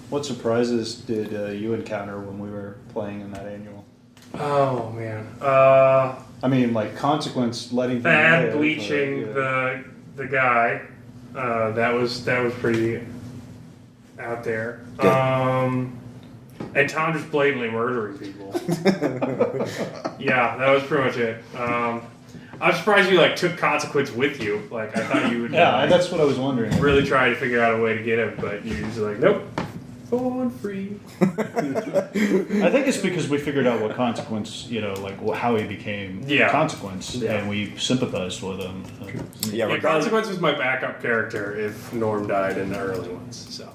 What surprises did you encounter when we were playing in that annual? Oh man. I mean, like Consequence letting him Thad live, bleaching yeah. the guy. That was pretty out there. Good. And Tom just blatantly murdering people. Yeah, that was pretty much it. I was surprised you like took Consequence with you. Like I thought you would. Yeah, that's what I was wondering. really try to figure out a way to get him, but you're just like, nope. Go on free. I think it's because we figured out what Consequence, like how he became Consequence, Yeah. and we sympathized with him. Yeah, Consequence was my backup character if Norm died in the early ones. So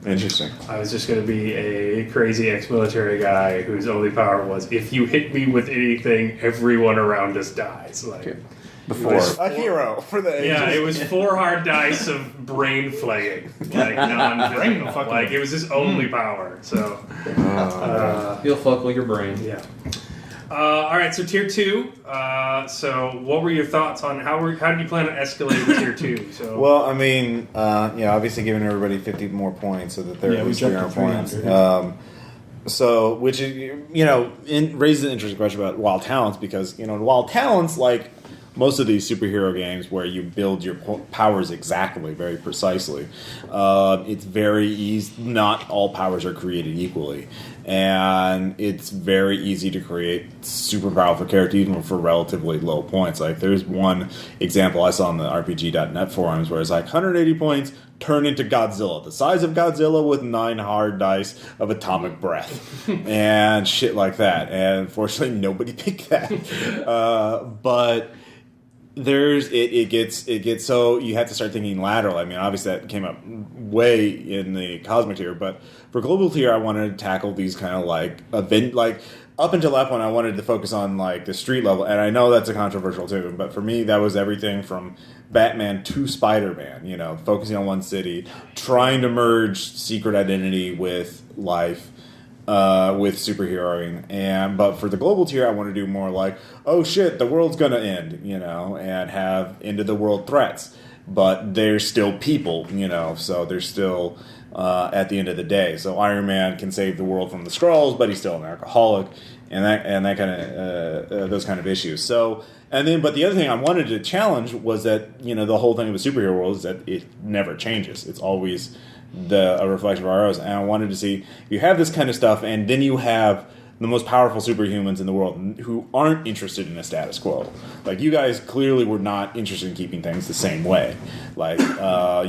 Interesting. I was just going to be a crazy ex-military guy whose only power was, if you hit me with anything, everyone around us dies. Like Before. A hero for the ages. yeah, it was 4 hard dice of brain flaying, like non-physical. Like it was his only power. So You'll fuck with your brain. yeah. All right, so Tier 2. So what were your thoughts on how did you plan on escalating Tier 2? So Well, I mean, obviously giving everybody 50 more points so that they're Yeah, at we least jumped to 300 points. 300. So, which is, raises an interesting question about wild talents because, in wild talents, like most of these superhero games where you build your powers exactly, very precisely, it's very easy. Not all powers are created equally. And it's very easy to create super powerful characters even for relatively low points. Like, there's one example I saw on the RPG.net forums where it's like 180 points, turn into Godzilla, the size of Godzilla with 9 hard dice of atomic breath and shit like that. And unfortunately, nobody picked that. But it gets so you have to start thinking lateral. I mean, obviously that came up way in the cosmic tier, but for global tier, I wanted to tackle these kind of like event, like up until that point, I wanted to focus on like the street level, and I know that's a controversial too, but for me, that was everything from Batman to Spider-Man. Focusing on one city, trying to merge secret identity with life. With superheroing, but for the global tier, I want to do more like, oh shit, the world's gonna end, and have end of the world threats, but there's still people, so there's still at the end of the day. So Iron Man can save the world from the Skrulls, but he's still an alcoholic, and that kind of those kind of issues. So. But the other thing I wanted to challenge was that, the whole thing of the superhero world is that it never changes. It's always a reflection of our own. And I wanted to see, you have this kind of stuff, and then you have the most powerful superhumans in the world who aren't interested in a status quo. Like, you guys clearly were not interested in keeping things the same way. Like,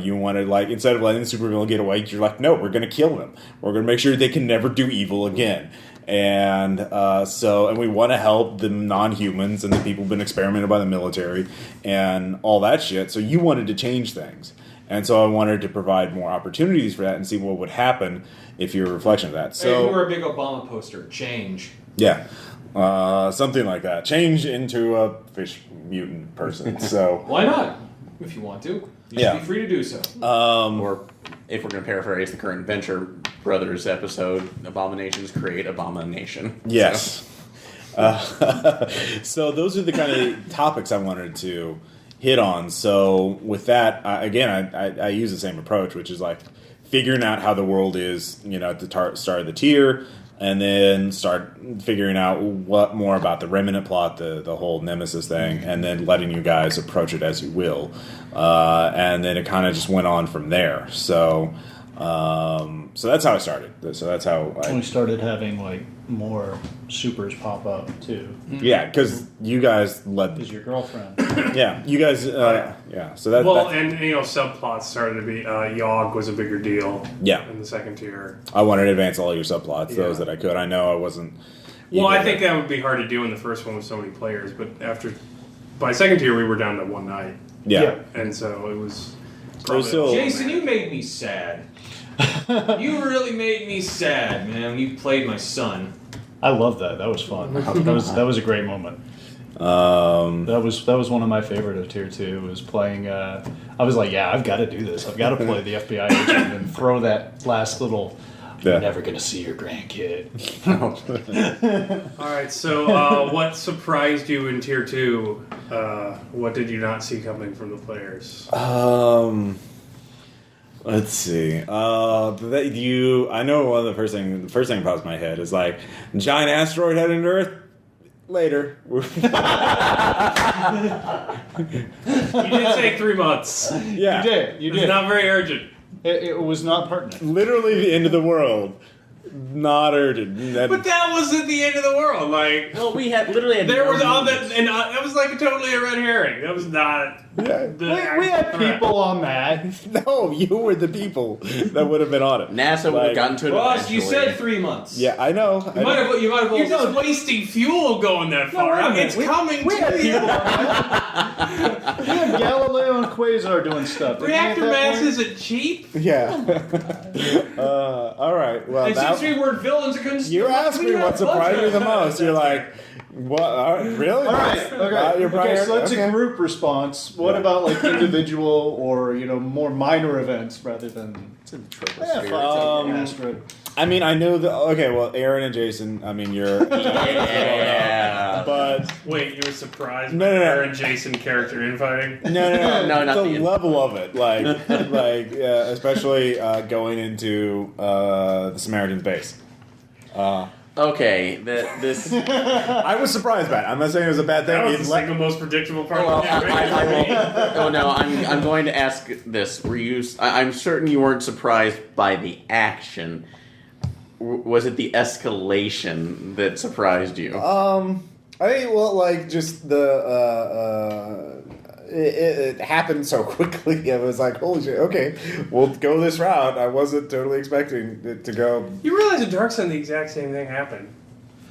you wanted, like, instead of letting the supervillain get away, you're like, no, we're going to kill them. We're going to make sure they can never do evil again. And and we want to help the non-humans and the people who've been experimented by the military and all that shit. So you wanted to change things. And so I wanted to provide more opportunities for that and see what would happen if you're a reflection of that. So you were a big Obama poster. Change. Yeah. Something like that. Change into a fish mutant person. So why not? If you want to. You should be free to do so. Or if we're going to paraphrase the current Venture Brothers episode, abominations create abomination. Yes. So those are the kind of topics I wanted to hit on. So with that, I use the same approach, which is like figuring out how the world is, at the start of the tier, and then start figuring out what more about the remnant plot, the whole Nemesis thing, and then letting you guys approach it as you will. And then it kind of just went on from there. So that's how I started. So that's how we started having like more supers pop up too. Yeah, because you guys led. Because your girlfriend. Yeah, you guys. Yeah, so that. And subplots started to be. Yogg was a bigger deal. Yeah. In the second tier. I wanted to advance all your subplots, those that I could. I know I wasn't. Well, I think that would be hard to do in the first one with so many players, but by second tier we were down to one night. Yeah. And so it was. Jason, you made me sad. You really made me sad, man, when you played my son. I love that. That was fun. That was a great moment. That was one of my favorite of tier 2. Was playing. I was like, yeah, I've got to do this. I've got to play the FBI agent and throw that last little. You're never gonna see your grandkid. All right. So, what surprised you in tier 2? What did you not see coming from the players? Let's see. I know one of the first thing that pops in my head is like giant asteroid heading to Earth. Later. You did say 3 months. Yeah, you did. It's not very urgent. It was not pertinent. Literally the end of the world. Not urgent. But that was at the end of the world. Like, well, we had literally. There was all that, and that was like totally a red herring. That was not. Yeah. We had people on that. No, you were the people that would have been on it. NASA would have gotten to it. Ross, eventually. you said 3 months. Yeah, I know. You might have. You're just wasting fuel going that far. It's coming we to had you. people on that. We had Galileo and Quasar doing stuff. Reactor mass isn't cheap. Yeah. All right. Well, It seems to me we're villains are going to. You asked me what surprised me the most. You're like, what? Really? All right. Okay. So that's a group response. What about like individual or more minor events rather than? It's in the troposphere. Asteroid. I mean, I know that. Okay, well, Aaron and Jason. I mean, you're. Yeah. But wait, you were surprised by Aaron Jason character infighting? No, not the level of it, especially going into the Samaritan's base. Okay, this. I was surprised by it. I'm not saying it was a bad thing. That was It the le- single most predictable part Well, of the campaign. oh no, I'm going to ask this. Were you? I'm certain you weren't surprised by the action. Was it the escalation that surprised you? I think, well, like, just it happened so quickly. I was like, holy shit, okay, we'll go this route. I wasn't totally expecting it to go. You realize in Dark Sun the exact same thing happened.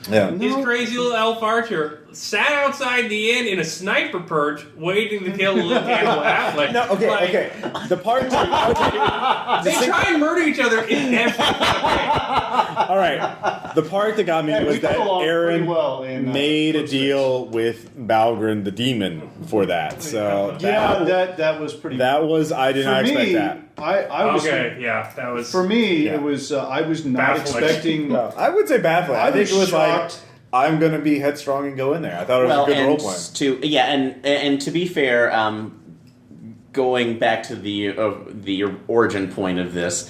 Yeah. His crazy little elf archer sat outside the inn in a sniper perch, waiting to kill a little cannibal halfling. No, okay, Like, okay. The part. They try and murder each other in every campaign. All right. The part that got me Hey, was we that got along Aaron pretty well in, made a Footsteps. deal with Balgrin the demon for that. So that was pretty. that was I did not for expect me, that. I was Okay, yeah, that was for me. Yeah. It was I was not Baffling. expecting. No, I would say baffling. I think it was shocked. like I'm going to be headstrong and go in there. I thought it was a good role play. and to be fair, going back to the origin point of this,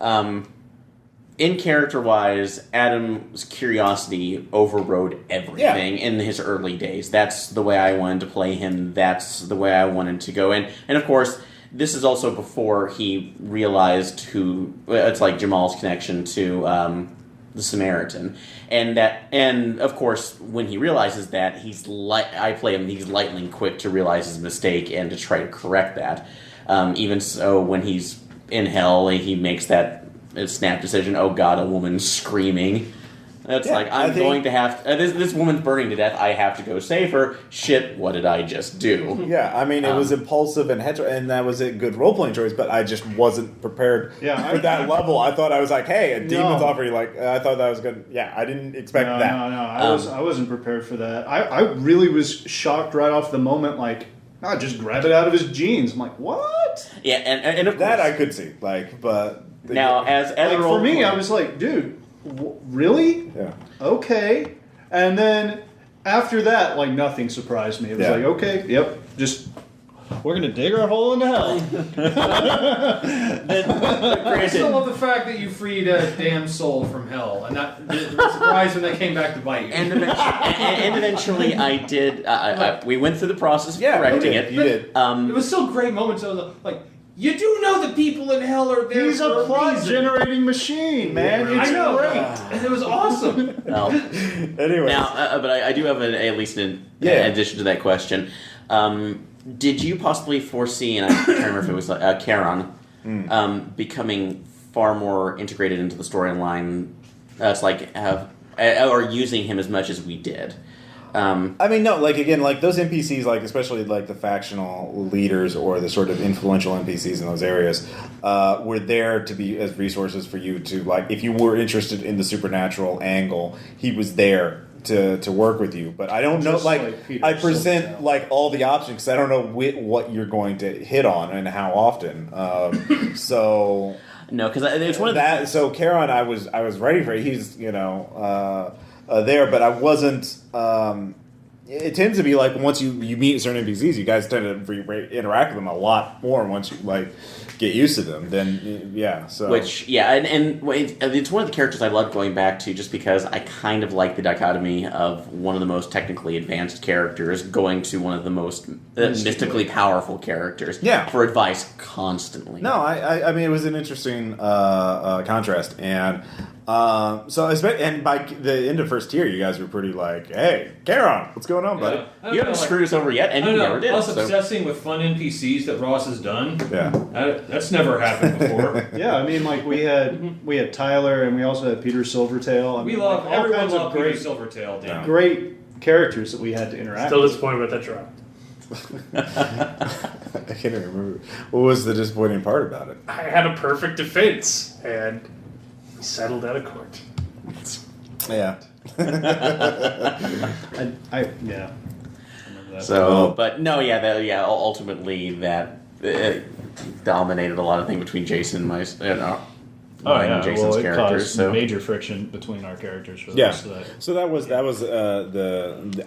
in character wise, Adam's curiosity overrode everything in his early days. That's the way I wanted to play him. That's the way I wanted to go in. And of course, this is also before he realized who it's like Jamal's connection to the Samaritan, and of course, when he realizes that, he's lightning quick to realize his mistake and to try to correct that. Even so, when he's in hell, he makes that snap decision. Oh God, a woman screaming. That's I'm going to have to, this woman's burning to death. I have to go save her. Shit, what did I just do? Yeah, I mean, it was impulsive and and that was a good role playing choice. But I just wasn't prepared for that level. I thought I was like, hey, a demon's offering. Like, I thought that was good. Yeah, I didn't expect that. No. I wasn't prepared for that. I really was shocked right off the moment. Like, just grab it out of his jeans. I'm like, what? Yeah, and of That course, I could see. Like, but now as Like, a role for me, player, I was like, dude, really? yeah. Okay. And then after that, like, nothing surprised me. It was like, okay, yep, just we're gonna dig our hole into hell. I still love the fact that you freed a damn soul from hell, and not was surprised when they came back to bite you. and eventually I did. We went through the process of correcting it. You did. It was still great moments. I was like, you do know the people in hell are there. He's for a plot reason. generating machine, man. I It's know, great. and it was awesome. Well, Anyway. now, but I do have at least an addition to that question. Did you possibly foresee, and I can't remember if it was Charon, becoming far more integrated into the storyline? Or using him as much as we did. I mean, no, like, again, like, those NPCs, like, especially, like, the factional leaders or the sort of influential NPCs in those areas, were there to be as resources for you to, like, if you were interested in the supernatural angle, he was there to work with you. But I don't know, Just like Peter I present, Silvertail. like, all the options, because I don't know what you're going to hit on and how often. So... No, because it's one of that. So Charon, I was ready for it. He's there, but I wasn't. It tends to be like once you meet certain NPCs, you guys tend to interact with them a lot more once you get used to them. Then so and it's one of the characters I love going back to just because I kind of like the dichotomy of one of the most technically advanced characters going to one of the most mystically powerful characters for advice constantly. No, I mean, it was an interesting contrast, and and by the end of first tier, you guys were pretty like, "Hey, Charon, what's going on, buddy?" You haven't screwed us over yet, and you never did. Us obsessing with fun NPCs that Ross has done. Yeah, that's never happened before. Yeah, I mean, like, we had Tyler, and we also had Peter Silvertail. I mean, all everyone kinds loved of Peter great, Silvertail. Dan. great characters that we had to interact Still with. disappointed about that drop. I can't even remember what was the disappointing part about it. I had a perfect defense and settled out of court. Yeah. I remember that. So, but no, ultimately that dominated a lot of things between Jason and mine and Jason's it characters. caused So major friction between our characters for the Yeah. rest of that. So that was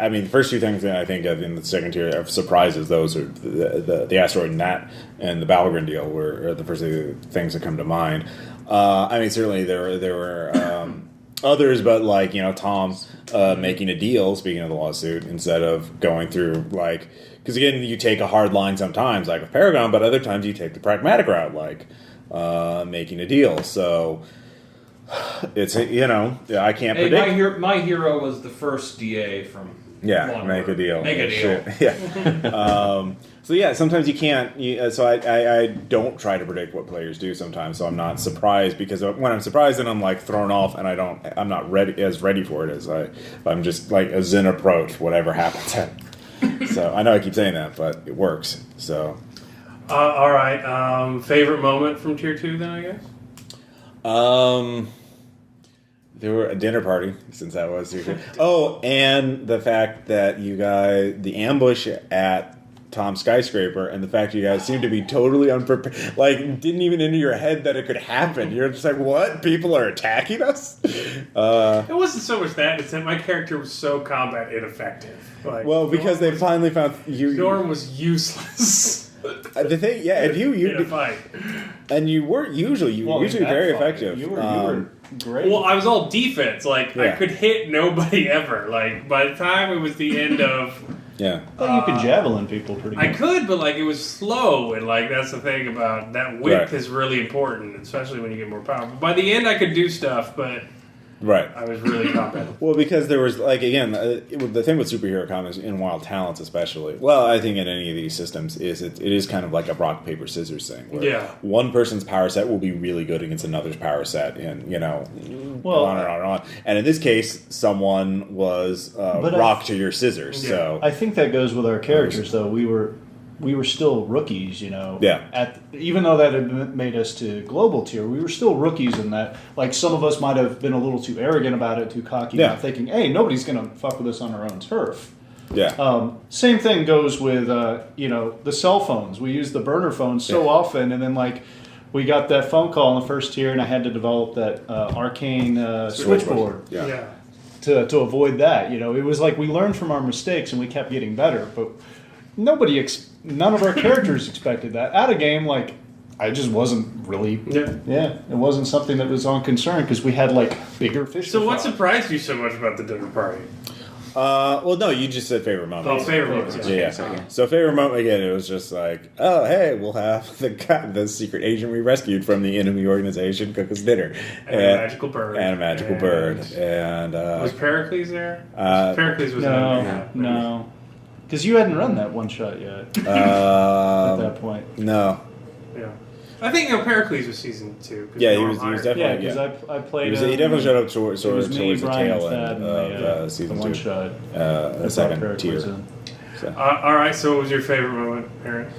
I mean, the first two things that I think of in the second tier of surprises, those are the asteroid and that and the Balgrin deal were the first things that come to mind. I mean, certainly there were others, but like Tom making a deal. Speaking of the lawsuit, instead of going through like, because again, you take a hard line sometimes, like with Paragon, but other times you take the pragmatic route, like making a deal. So it's I can't predict. My hero was the first DA from. Yeah, make a deal. Make a deal. Yeah. So yeah, sometimes you can't. So I don't try to predict what players do sometimes. So I'm not surprised, because when I'm surprised, then I'm like thrown off, and I'm not ready for it as I'm just like a Zen approach, whatever happens. So I know I keep saying that, but it works. So. All right. Favorite moment from Tier 2 then, I guess. There were a dinner party, since that was your Oh, and the fact that you guys, the ambush at Tom's skyscraper, and the fact you guys seemed to be totally unprepared, like didn't even enter your head that it could happen. You're just like, what? People are attacking us? It wasn't so much that, it's that my character was so combat ineffective. Like, well, because they finally found you. Norm was useless. The thing, yeah, and you in a fight. And you weren't usually very effective. You were great. Well, I was all defense. Like I could hit nobody ever. Like by the time it was the end of. Yeah. Well, you could javelin people pretty good. I could, but like it was slow, and like that's the thing about that width is really important, especially when you get more power. But by the end, I could do stuff, but. Right. I was really combat. Well, because there was, like, again, the thing with superhero comics, in Wild Talents especially, well, I think in any of these systems, is it is kind of like a rock, paper, scissors thing. Where one person's power set will be really good against another's power set, and, on and on and on. And in this case, someone was rock to your scissors. Yeah. So I think that goes with our characters, though. We were still rookies, Yeah. Even though that had made us to global tier, we were still rookies in that. Like, some of us might have been a little too arrogant about it, too cocky, not thinking, hey, nobody's going to fuck with us on our own turf. Yeah. Same thing goes with, the cell phones. We use the burner phones so often, and then, like, we got that phone call in the first tier, and I had to develop that arcane switchboard. Yeah. To avoid that. It was like we learned from our mistakes, and we kept getting better, but none of our characters expected that. At a game, like, I just wasn't really... Yeah, it wasn't something that was on concern, because we had, like, bigger fish So what surprised you so much about the dinner party? Well, no, you just said favorite moment. Oh, favorite moment. Yeah. So favorite moment, again, it was just like, oh, hey, we'll have the secret agent we rescued from the enemy organization cook us dinner. And a magical bird. And was Pericles there? Pericles was No. Because you hadn't run that one shot yet at that point. No. Yeah. I think Pericles was season 2. Yeah, he was definitely. Yeah, because I played. He definitely showed up towards me, the Brian, tail end of season 2. One shot. A second tier. So. All right. So, what was your favorite moment, Aaron?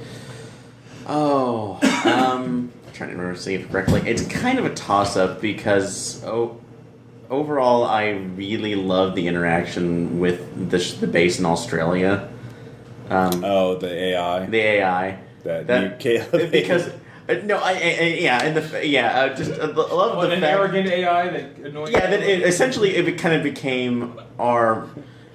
Oh, I'm trying to remember to say it correctly. It's kind of a toss-up because overall, I really love the interaction with the base in Australia. The AI. The AI. Because just a lot of the an arrogant AI that annoys. Yeah, that it kind of became our.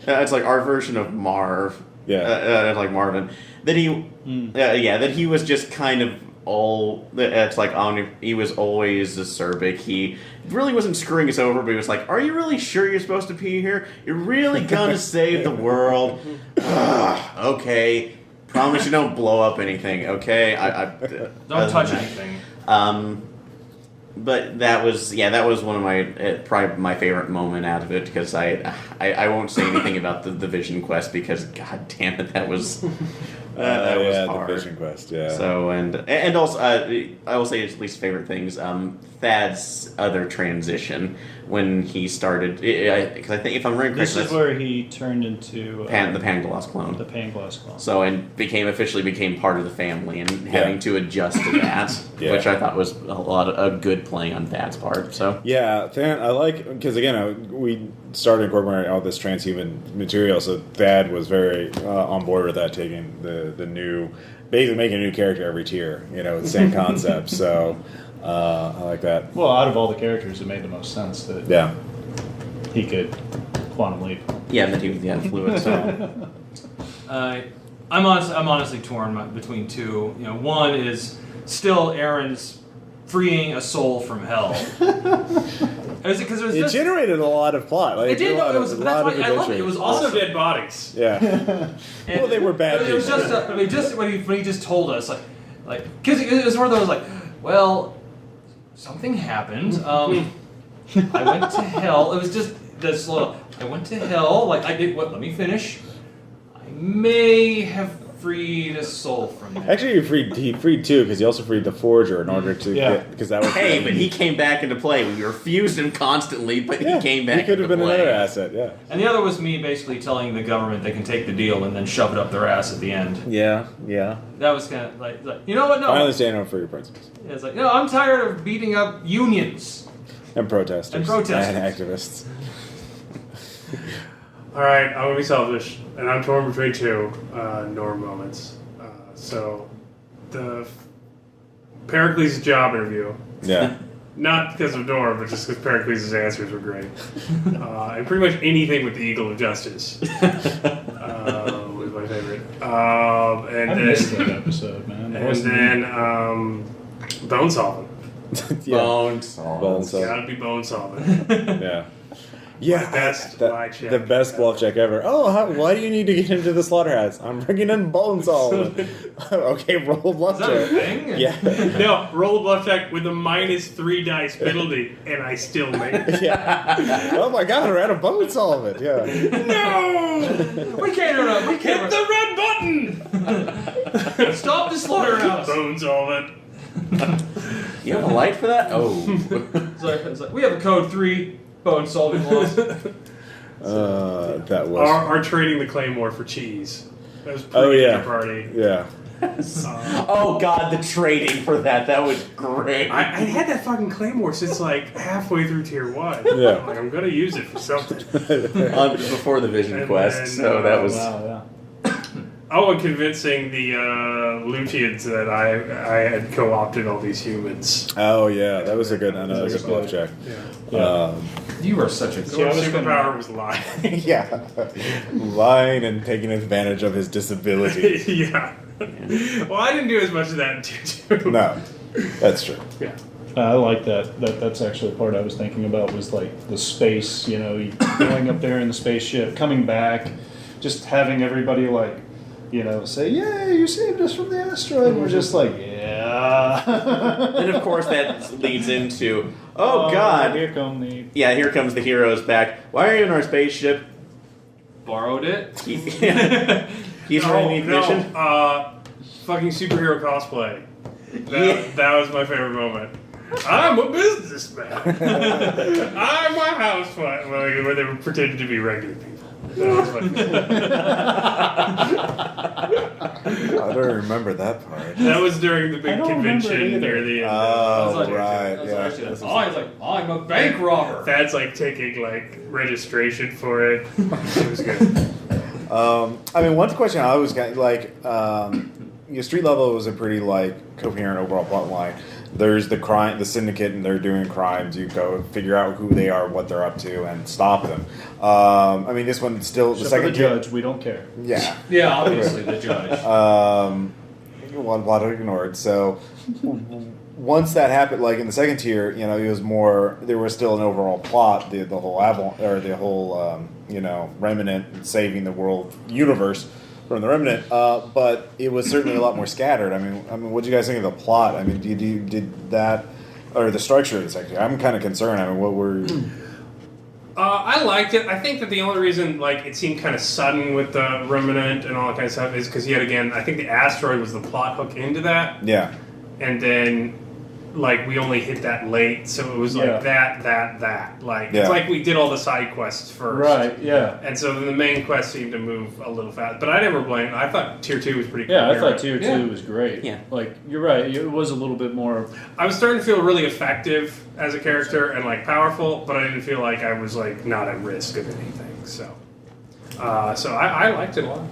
It's like our version of Marv. Yeah. Like Marvin. That he was just kind of all. It's like he was always acerbic. He really wasn't screwing us over, but he was like, "Are you really sure you're supposed to be here? You're really gonna save the world? Okay, promise you don't blow up anything. Okay, don't touch anything." But that was one of my probably my favorite moment out of it, because I won't say anything about the Vision Quest, because god damn it, that was was hard. The Vision Quest, yeah. So and also I will say his least favorite things. Thad's other transition when he started, because I think if I'm remembering correctly, this is where he turned into the Pangloss clone. The Pangloss clone. So officially became part of the family, and having to adjust to that, which I thought was a good play on Thad's part. So Thad, I like, because again we started incorporating all this transhuman material, so Thad was very on board with that, taking the new, basically making a new character every tier, the same concept. So I like that. Well, out of all the characters, it made the most sense that he could quantum leap. Yeah, that he was fluid. So I'm honestly torn between two. One is still Aaron's freeing a soul from hell. It generated a lot of plot. Like, It did. a It was. lot That's of why I love it. adventure. It was Also awesome. dead bodies. Yeah. And Well, they were bad It was people. just when he just told us because it was one of those well, something happened. I went to hell. It was just this slow. I went to hell. I did what? Let me finish. I may have freed a soul from that. Actually, he freed two because he also freed the forger in order to get because that was. Hey, but he came back into play. We refused him constantly, but he came back. He could have into been play. another asset. Yeah. And the other was me basically telling the government they can take the deal and then shove it up their ass at the end. Yeah. That was kind of like you know what? No. Finally stand up for your principles It's no, I'm tired of beating up unions. and protesters and activists. All right, I'm gonna be selfish, and I'm torn between two Norm moments. So, the Pericles' job interview. Yeah. Not because of Norm, but just because Pericles' answers were great. And pretty much anything with the Eagle of Justice was my favorite. I missed that episode, man. And then bone solving. Bone solving. Gotta be bone solving. Yeah. Yeah, my check. the best bluff check ever. Oh, why do you need to get into the slaughterhouse? I'm bringing in bone solving. Okay, roll a bluff Is that a check. thing? Yeah. No, roll a bluff check with a -3 dice penalty, and I still made it. Yeah. Oh my god, we're out of bone solving. Yeah. No! We can't. Hit the red button! Stop the slaughterhouse. Bone solving. You have a light for that? Oh. It's like we have a code 3 bone solving laws. That was. Our trading the claymore for cheese. That was pretty yeah. party. Yeah. Oh god, the trading for that was great. I had that fucking claymore since halfway through tier 1. Yeah. I'm gonna use it for something. Before the Vision And Quest, then, so that was... Wow, yeah. Oh, and convincing the Lucians that I had co-opted all these humans. Oh yeah, that was another good bluff check. Yeah. You are such a So our superpower was lying. Yeah. Lying and taking advantage of his disability. Yeah. Well, I didn't do as much of that in tier 2. No, that's true. Yeah. I like that. That's actually the part I was thinking about was the space, you going up there in the spaceship, coming back, just having everybody say, "Yay, you saved us from the asteroid." We're just yeah. And of course that leads into, oh god. Here come the... Yeah, here comes the heroes back. Why are you in our spaceship? Borrowed it. He's running the ignition. Fucking superhero cosplay. That was my favorite moment. I'm a businessman. I'm a housewife. Where they were pretending to be regular people. That was funny. I don't remember that part. That was during the big don't convention remember it near the end. Oh, right. He's like, I'm a bank robber. Thad's taking registration for it. It was good. I mean, one question I always got street level was a pretty coherent overall plot line. There's the syndicate, and they're doing crimes. You go figure out who they are, what they're up to, and stop them. I mean, this one still the second judge. We don't care. Yeah. Yeah, obviously the judge. A lot of ignored. So once that happened, in the second tier, it was more. There was still an overall plot. The whole remnant saving the world universe from the remnant, but it was certainly a lot more scattered. I mean, what do you guys think of the plot? I mean, did that or the structure of the second tier? I'm kind of concerned. I mean, what were I liked it. I think that the only reason it seemed kind of sudden with the remnant and all that kind of stuff is because yet again, I think the asteroid was the plot hook into that. Yeah. And then we only hit that late, so it was that. It's we did all the side quests first. Right, yeah. And so the main quest seemed to move a little fast. But I never blamed. I thought tier 2 was pretty cool. Yeah, I thought tier 2 was great. Yeah. You're right. It was a little bit more... I was starting to feel really effective as a character and powerful, but I didn't feel like I was not at risk of anything. So I liked it a lot.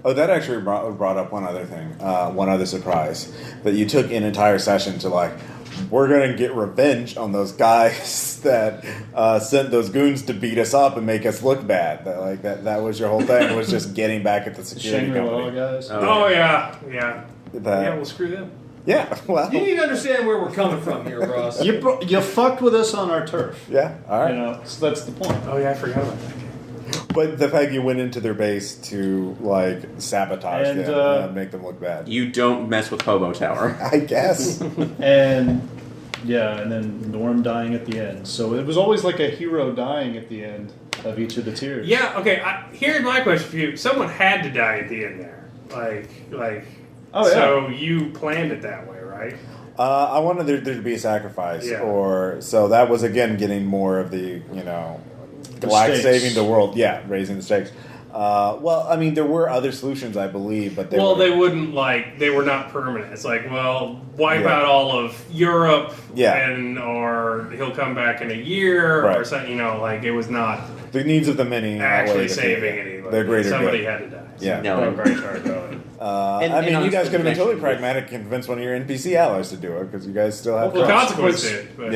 Oh, that actually brought up one other thing, one other surprise, that you took an entire session to we're going to get revenge on those guys that sent those goons to beat us up and make us look bad. That was your whole thing, was just getting back at the security Shangri-La company. guys. Oh, yeah. That, Yeah, we'll screw them. Yeah, well. You need to understand where we're coming from here, Ross. You fucked with us on our turf. Yeah, all right. You know, so that's the point. Oh yeah, I forgot about that. But the fact you went into their base to, like, sabotage And, them and make them look bad. You don't mess with Hobo Tower. I guess. And then Norm dying at the end. So it was always like a hero dying at the end of each of the tiers. Yeah. Okay. Here's my question for you. Someone had to die at the end there. Like. Oh, yeah. So you planned it that way, right? I wanted there to be a sacrifice. Yeah. So that was, again, getting more of the, Galactus saving the world. Yeah, raising the stakes. Well, I mean, there were other solutions, I believe, but they wouldn't they were not permanent. It's like, well, wipe out all of Europe, or he'll come back in a year, or something. It was not the needs of the many actually saving anybody. The greater Somebody good. had to die. Yeah, no, very hard going. I mean, you guys could have been totally pragmatic and convinced one of your NPC allies to do it because you guys still have. Well, Consequence did, but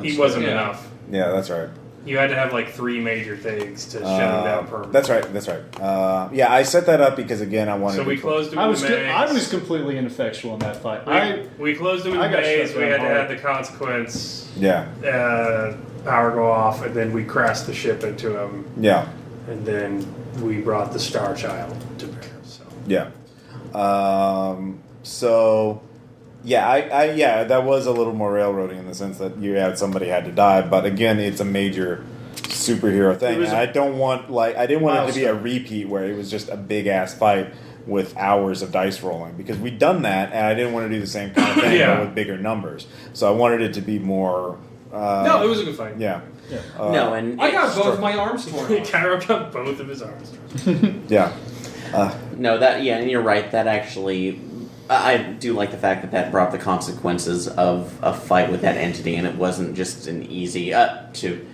he wasn't enough. Yeah, that's right. You had to have 3 major things to shut him down permanently. That's right. I set that up because again I wanted. So we closed him. I was completely ineffectual in that fight. We closed him in the maze. We had to have the consequence. Yeah. Power go off, and then we crashed the ship into him. Yeah. And then we brought the Star Child to bear. So. Yeah. That was a little more railroading in the sense that somebody had to die, but again, it's a major superhero thing. And I didn't want it to be a repeat where it was just a big ass fight with hours of dice rolling because we'd done that, and I didn't want to do the same kind of thing but with bigger numbers. So I wanted it to be more. No, it was a good fight. Yeah. And I got both my arms torn off. Cairo got both of his arms torn. Yeah. And you're right. That actually, I do like the fact that brought the consequences of a fight with that entity, and it wasn't just an easy to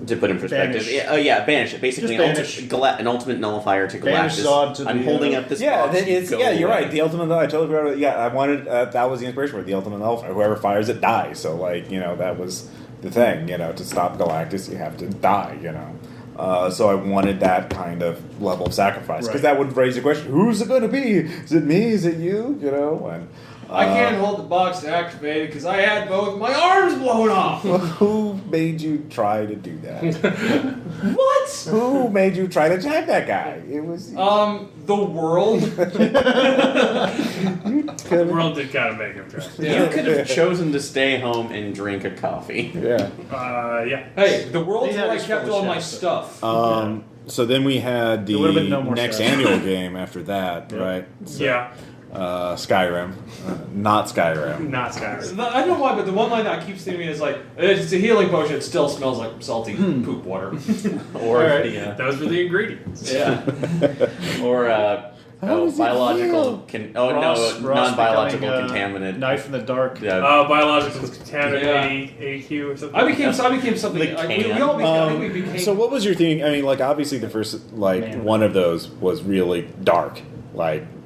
put in perspective. Banish. Banish it. Basically, an ultimate nullifier to Banish Galactus. Zod to I'm holding up this. You're right. The ultimate. I totally forgot about it. Yeah, I wanted that was the inspiration for it. The ultimate nullifier. Whoever fires it dies. So that was the thing. To stop Galactus, you have to die. So I wanted that kind of level of sacrifice because that would raise the question: who's it going to be? Is it me? Is it you? And I can't hold the box to activate it because I had both my arms blown off. Well, who made you try to do that? What? Who made you try to attack that guy? It was the world. The world did kind of make him try. You could have chosen to stay home and drink a coffee. Yeah. Hey, the world's where I kept all my stuff. So then we had the next annual game after that, right? So, Skyrim. Not Skyrim. Not Skyrim. I don't know why, but the one line that keeps thinking is it's a healing potion. It still smells like salty poop water. Those were the ingredients. Yeah. Or biological. Non-biological contaminant. Knife in the dark. Biological contaminant. AQ or something. I became something. We all became. So what was your thing? I mean, obviously the first one of those was really dark.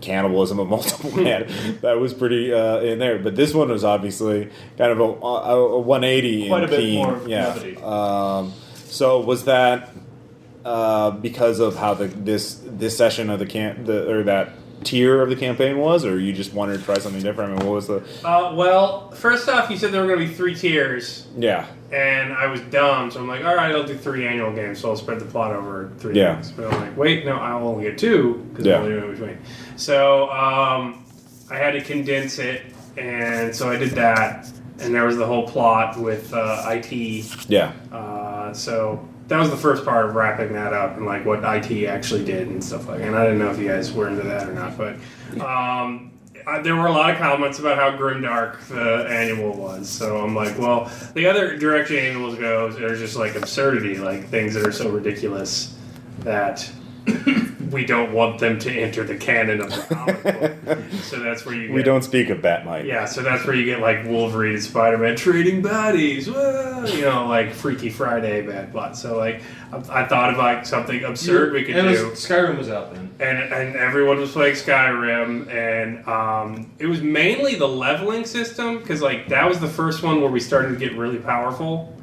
Cannibalism of multiple men. That was pretty in there. But this one was obviously kind of a 180 quite in a bit theme. more levity. So was that because of how this session of that tier of the campaign was, or you just wanted to try something different? I mean, what was the? Well, first off, you said there were going to be 3 tiers. Yeah. And I was dumb, so I'm like, all right, I'll do 3 annual games, so I'll spread the plot over 3 games. But I'm like, wait, no, I'll only get 2 because I'm only doing between. So I had to condense it, and so I did that. And there was the whole plot with IT. Yeah. So that was the first part of wrapping that up and what IT actually did and stuff like that. And I didn't know if you guys were into that or not, but there were a lot of comments about how grimdark the annual was. So I'm like, well, the other direction annuals goes are just absurdity, things that are so ridiculous that we don't want them to enter the canon of the comic book. So that's where you get... We don't speak of Batmite. Yeah, so that's where you get Wolverine and Spider-Man trading bodies. Whoa! Freaky Friday bad plot. So I thought of something absurd we could do. Skyrim was out then. And everyone was playing Skyrim, and it was mainly the leveling system, because that was the first one where we started to get really powerful.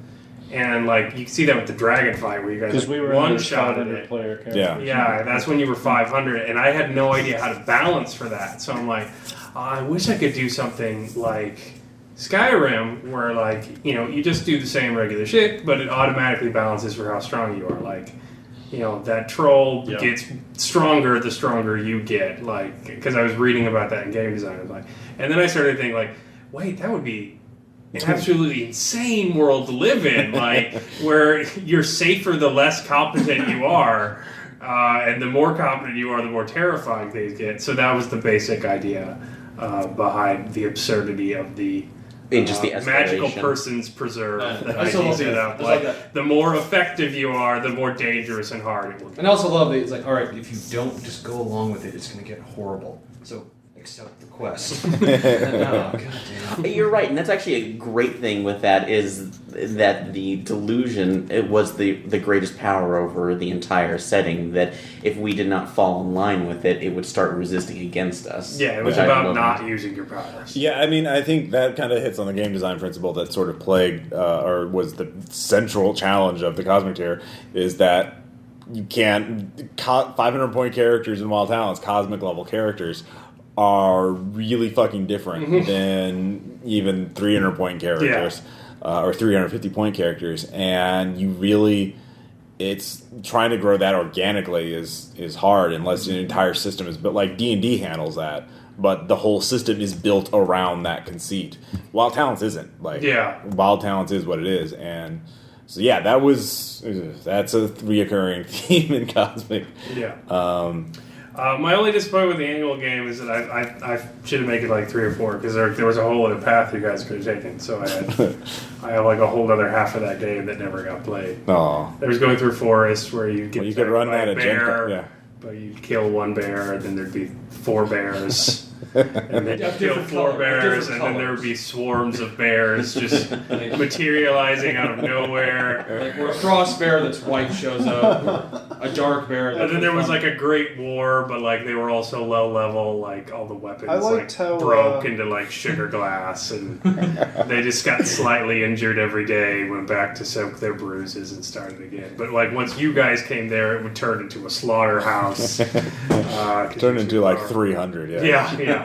And you can see that with the dragon fight where you guys one-shotted it. Player yeah, that's when you were 500, and I had no idea how to balance for that. So I'm like, I wish I could do something like Skyrim, where like you just do the same regular shit, but it automatically balances for how strong you are. Like that troll gets stronger the stronger you get. Like because I was reading about that in game design, and then I started to think like, wait, that would be an absolutely insane world to live in, like where you're safer the less competent you are, and the more competent you are, the more terrifying things get. So that was the basic idea behind the absurdity of the magical person's preserve that I set up. Like, the more effective you are, the more dangerous and hard it will be. And I also love that it's like, all right, if you don't just go along with it, it's going to get horrible. So accept the quest. You're right, and that's actually a great thing with that is that the delusion it was the greatest power over the entire setting. That if we did not fall in line with it, it would start resisting against us. Yeah, it was about not using your powers. Yeah, I mean, I think that kind of hits on the game design principle that sort of plagued or was the central challenge of the Cosmic Tier is that you can't 500-point characters in Wild Talents, cosmic level characters, are really fucking different than even 300-point characters or 350-point characters, and you really, it's trying to grow that organically is hard unless an entire system is built. Like D&D handles that, but the whole system is built around that conceit. Wild Talents isn't. Wild Talents is what it is, and so that's a reoccurring theme in Cosmic. Yeah. My only disappointment with the annual game is that I should have made it like 3 or 4 because there was a whole other path you guys could have taken. So I have like a whole other half of that game that never got played. Oh, there was going through forests where you get you could run that a bear, but you'd kill one bear, and then there'd be 4 bears. And then you kill 4 bears, and then there would be swarms of bears just materializing out of nowhere. Like where a frost bear that's white shows up, a dark bear. And then there was like a great war, but like they were also low level. Like all the weapons broke into like sugar glass, and they just got slightly injured every day. Went back to soak their bruises and started again. But like once you guys came there, it would turn into a slaughterhouse. Turned into like 300. Yeah. There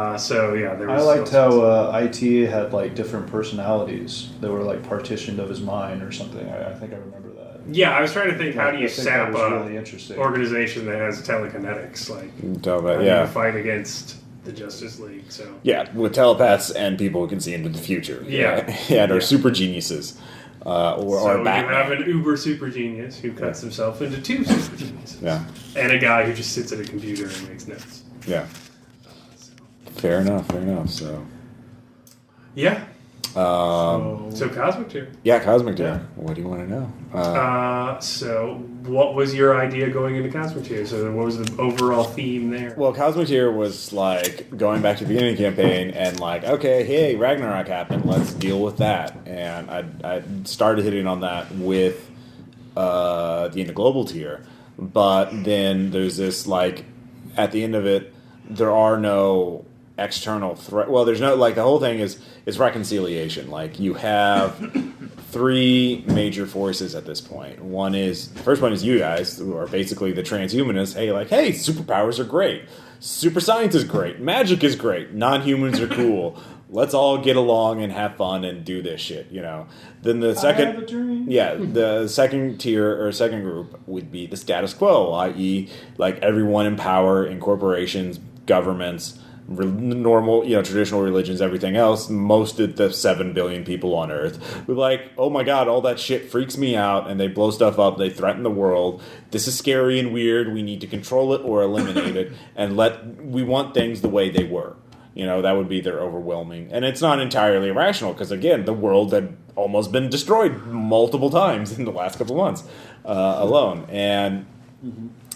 was. I liked how IT had like different personalities that were like partitioned of his mind or something. I think I remember that. Yeah, I was trying to think how do you sap a really interesting organization that has telekinetics? Like, how do you fight against the Justice League? So with telepaths and people who can see into the future. And are super geniuses. Or you have an uber super genius who cuts himself into 2 super geniuses. And a guy who just sits at a computer and makes notes. Yeah. Fair enough. So. Yeah. So Cosmic Tier. Yeah, Cosmic Tier. Yeah. What do you want to know? So what was your idea going into Cosmic Tier? So what was the overall theme there? Well, Cosmic Tier was like going back to the beginning of the campaign and like, okay, hey, Ragnarok happened. Let's deal with that. And I started hitting on that with the end of Global Tier. But then there's this like, at the end of it, there are no external threat. Well, there's no, like, the whole thing is reconciliation. Like, you have 3 major forces at this point. The first one is you guys, who are basically the transhumanists. Hey, superpowers are great. Super science is great. Magic is great. Non-humans are cool. Let's all get along and have fun and do this shit, Then the second, I have a dream. the second tier or second group would be the status quo, i.e., like everyone in power in corporations, governments, normal, traditional religions, everything else, most of the 7 billion people on Earth, we're like, oh my god, all that shit freaks me out, and they blow stuff up, they threaten the world, this is scary and weird, we need to control it or eliminate it, and we want things the way they were. That would be their overwhelming. And it's not entirely irrational, because again, the world had almost been destroyed multiple times in the last couple months alone. And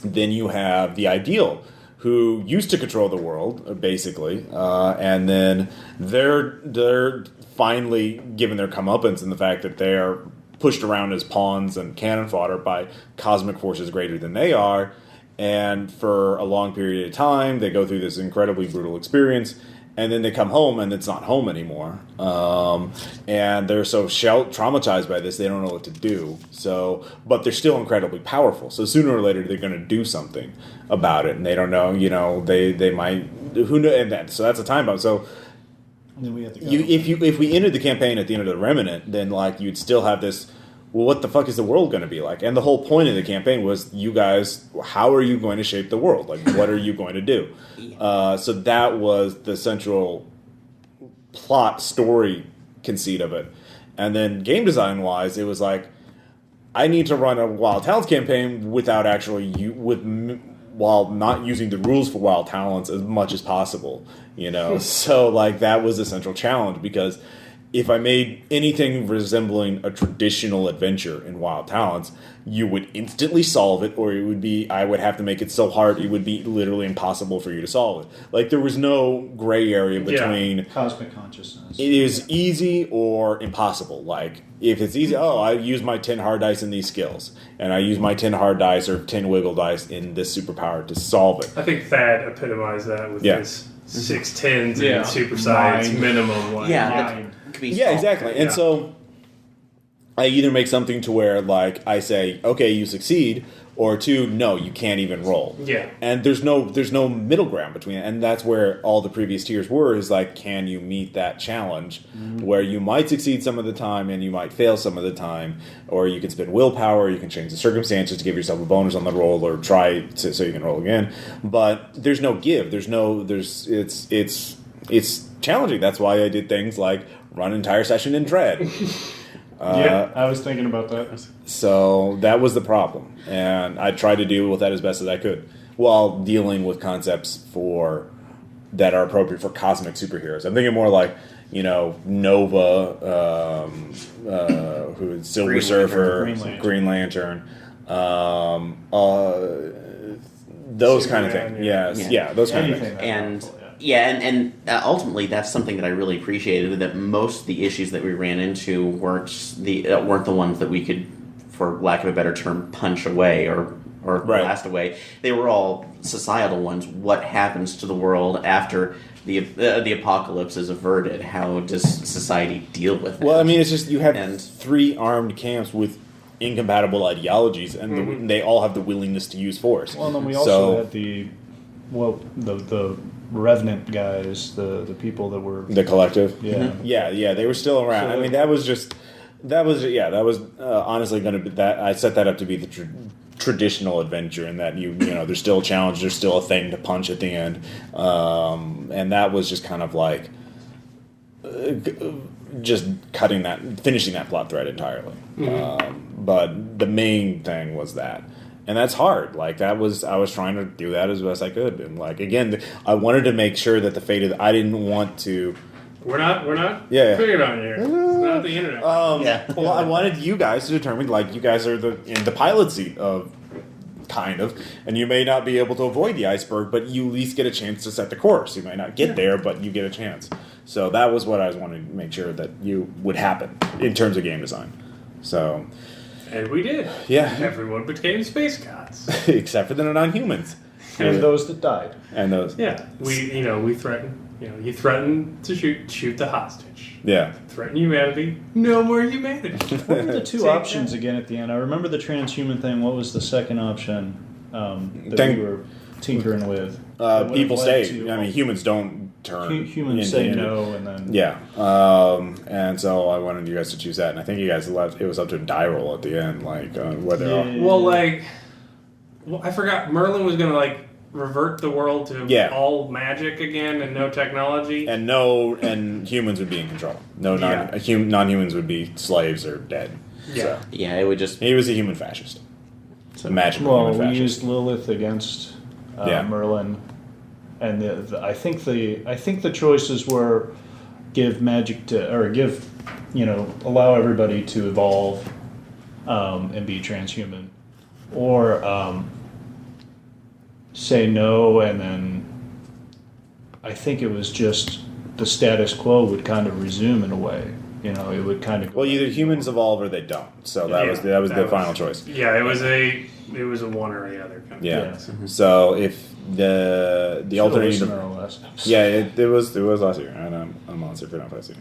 then you have the ideal, who used to control the world, basically, and then they're finally given their comeuppance in the fact that they are pushed around as pawns and cannon fodder by cosmic forces greater than they are, and for a long period of time, they go through this incredibly brutal experience, and then they come home and it's not home anymore. And they're so traumatized by this, they don't know what to do. So, but they're still incredibly powerful. So sooner or later, they're going to do something about it, and they don't know. They might. Who knows? And so that's a time bomb. So. And then we have to go. If we entered the campaign at the end of the Remnant, then you'd still have this. Well, what the fuck is the world going to be like? And the whole point of the campaign was, you guys, how are you going to shape the world? What are you going to do? So that was the central plot story conceit of it. And then game design wise, it was I need to run a Wild Talents campaign without actually while not using the rules for Wild Talents as much as possible. So that was the central challenge, because if I made anything resembling a traditional adventure in Wild Talents, you would instantly solve it, or I would have to make it so hard it would be literally impossible for you to solve it. There was no gray area between cosmic consciousness. It is easy or impossible. If it's easy, I use my 10 hard dice in these skills, and I use my 10 hard dice or 10 wiggle dice in this superpower to solve it. I think Thad epitomized that with his 6 10s and supersized minimum. Yeah, exactly. And so I either make something to where I say, okay, you succeed, or 2, no, you can't even roll. Yeah. And there's no middle ground between it. And that's where all the previous tiers were, is can you meet that challenge where you might succeed some of the time and you might fail some of the time, or you can spend willpower, you can change the circumstances to give yourself a bonus on the roll, or try so you can roll again. But there's no give. It's challenging. That's why I did things like run an entire session in Dread. I was thinking about that. So that was the problem, and I tried to deal with that as best as I could, while dealing with concepts that are appropriate for cosmic superheroes. I'm thinking more Nova, who is Silver Green Surfer, Lantern. Green Lantern, those kind of things. Those kind of things. And and ultimately that's something that I really appreciated, that most of the issues that we ran into weren't the ones that we could, for lack of a better term, punch away or blast away. They were all societal ones. What happens to the world after the apocalypse is averted? How does society deal with it? Well, I mean, it's just you have 3 armed camps with incompatible ideologies, and they all have the willingness to use force. Well, and then we also had the Revenant guys, the people that were the collective. Yeah. They were still around. I mean, that was honestly going to be that. I set that up to be the traditional adventure, in that there's still a challenge, there's still a thing to punch at the end, and that was just kind of just finishing that plot thread entirely. But the main thing was that. And that's hard. I was trying to do that as best I could. And again, I wanted to make sure that the fate of I didn't want to. We're not picking on you here. It's not the internet. Well, I wanted you guys to determine, you guys are in the pilot seat of, kind of, and you may not be able to avoid the iceberg, but you at least get a chance to set the course. You might not get there, but you get a chance. So that was what I was wanting to make sure that would happen in terms of game design. So. And we did. Yeah. Everyone became space gods. Except for the non-humans. And those that died. And those. Yeah. We threatened. You threaten to shoot the hostage. Yeah. Threaten humanity. No more humanity. What were the 2 options again at the end? I remember the transhuman thing. What was the second option that we were tinkering with? People stay. Humans don't turn. Humans say no, and then and so I wanted you guys to choose that, and I think you guys left. It was up to a die roll at the end, whether. I forgot. Merlin was gonna revert the world to all magic again and no technology, and humans would be in control. Non-humans would be slaves or dead. Yeah, so. It would just. He was a human fascist. Human we fascist. used Lilith against Merlin. And I think the choices were give magic to, or allow everybody to evolve and be transhuman, or say no, and then I think it was just the status quo would kind of resume in a way. It would kind of. Well, either humans evolve or they don't. So that was the final choice. Yeah, it was a one or the other kind of. Yeah. So if the alternating last episode. Yeah, it was last year, and I'm a monster for not posting.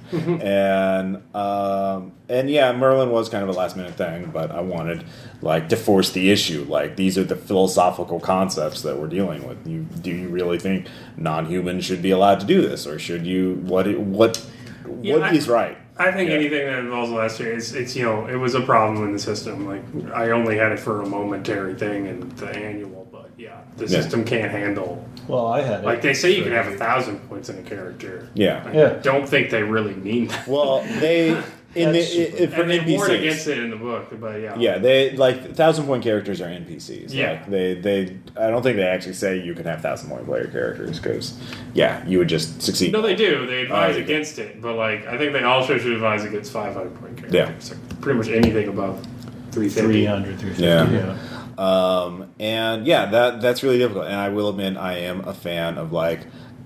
And yeah, Merlin was kind of a last minute thing, but I wanted to force the issue. Like, these are the philosophical concepts that we're dealing with. Do you really think non-humans should be allowed to do this, or should you? What is right? I think anything that involves the last year, it's it was a problem in the system. Like, I only had it for a momentary thing in the annual, but the system can't handle. Well, I had it. Like, they say you can have 1,000 points in a character. Yeah. I don't think they really mean that. Well, they for they warn NPCs against it in the book, but yeah, they 1,000-point characters are NPCs. Yeah, they I don't think they actually say you can have 1,000-point player characters because you would just succeed. No, they do. They advise against it, but I think they also should advise against 500-point characters. Yeah, so pretty much anything above 350. 300, 350. Yeah. And that's really difficult. And I will admit, I am a fan of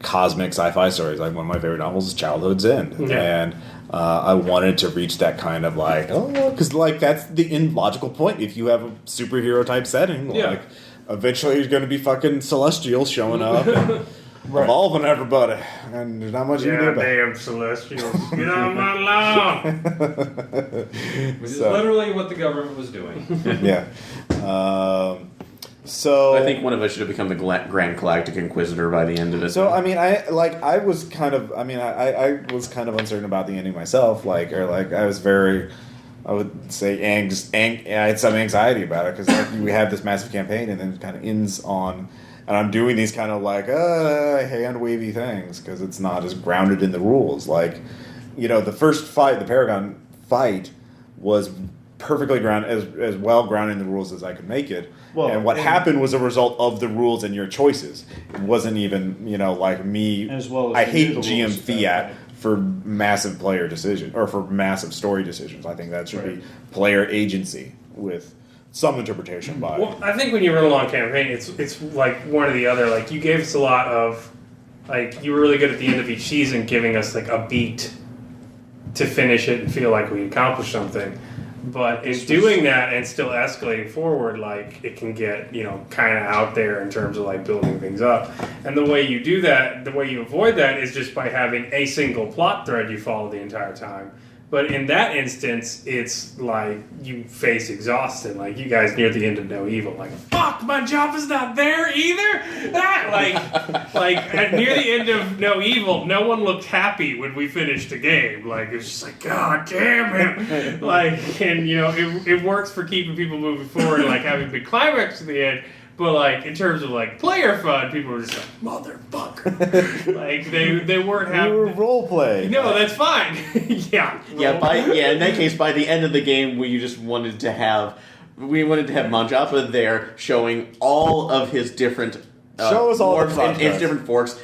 cosmic sci-fi stories. Like, one of my favorite novels is Childhood's End, and I wanted to reach that kind of because that's the logical point. If you have a superhero type setting, eventually there's going to be fucking Celestials showing up. And evolving everybody, and there's not much you can do about it. Damn Celestials. Get on my lawn! Which is literally what the government was doing. Yeah. So I think one of us should have become the Grand Galactic Inquisitor by the end of it. So I mean, I was kind of uncertain about the ending myself. I would say I had some anxiety about it because we have this massive campaign and then it kind of ends on. And I'm doing these kind of hand-wavy things because it's not as grounded in the rules. The first fight, the Paragon fight, was perfectly grounded, as well grounded in the rules as I could make it. Well, and what happened was a result of the rules and your choices. It wasn't even, me. As well as I hate GM fiat for massive player decision or for massive story decisions. I think that should be player agency with some interpretation by. Well, I think when you run a long campaign, it's like one or the other. Like, you gave us a lot of, you were really good at the end of each season giving us a beat to finish it and feel like we accomplished something. But in doing that and still escalating forward, it can get, kind of out there in terms of building things up. And the way you do that, the way you avoid that is just by having a single plot thread you follow the entire time. But in that instance, it's you face exhaustion. You guys near the end of No Evil, fuck, my job is not there either. Near the end of No Evil, no one looked happy when we finished the game. It's just God damn it. And it works for keeping people moving forward and having big climax at the end. But in terms of player fun, people were just motherfucker. They weren't having. You were role playing. No, that's fine. Yeah. In that case, by the end of the game, we wanted to have Manjapa there showing all of his different show us all his different forks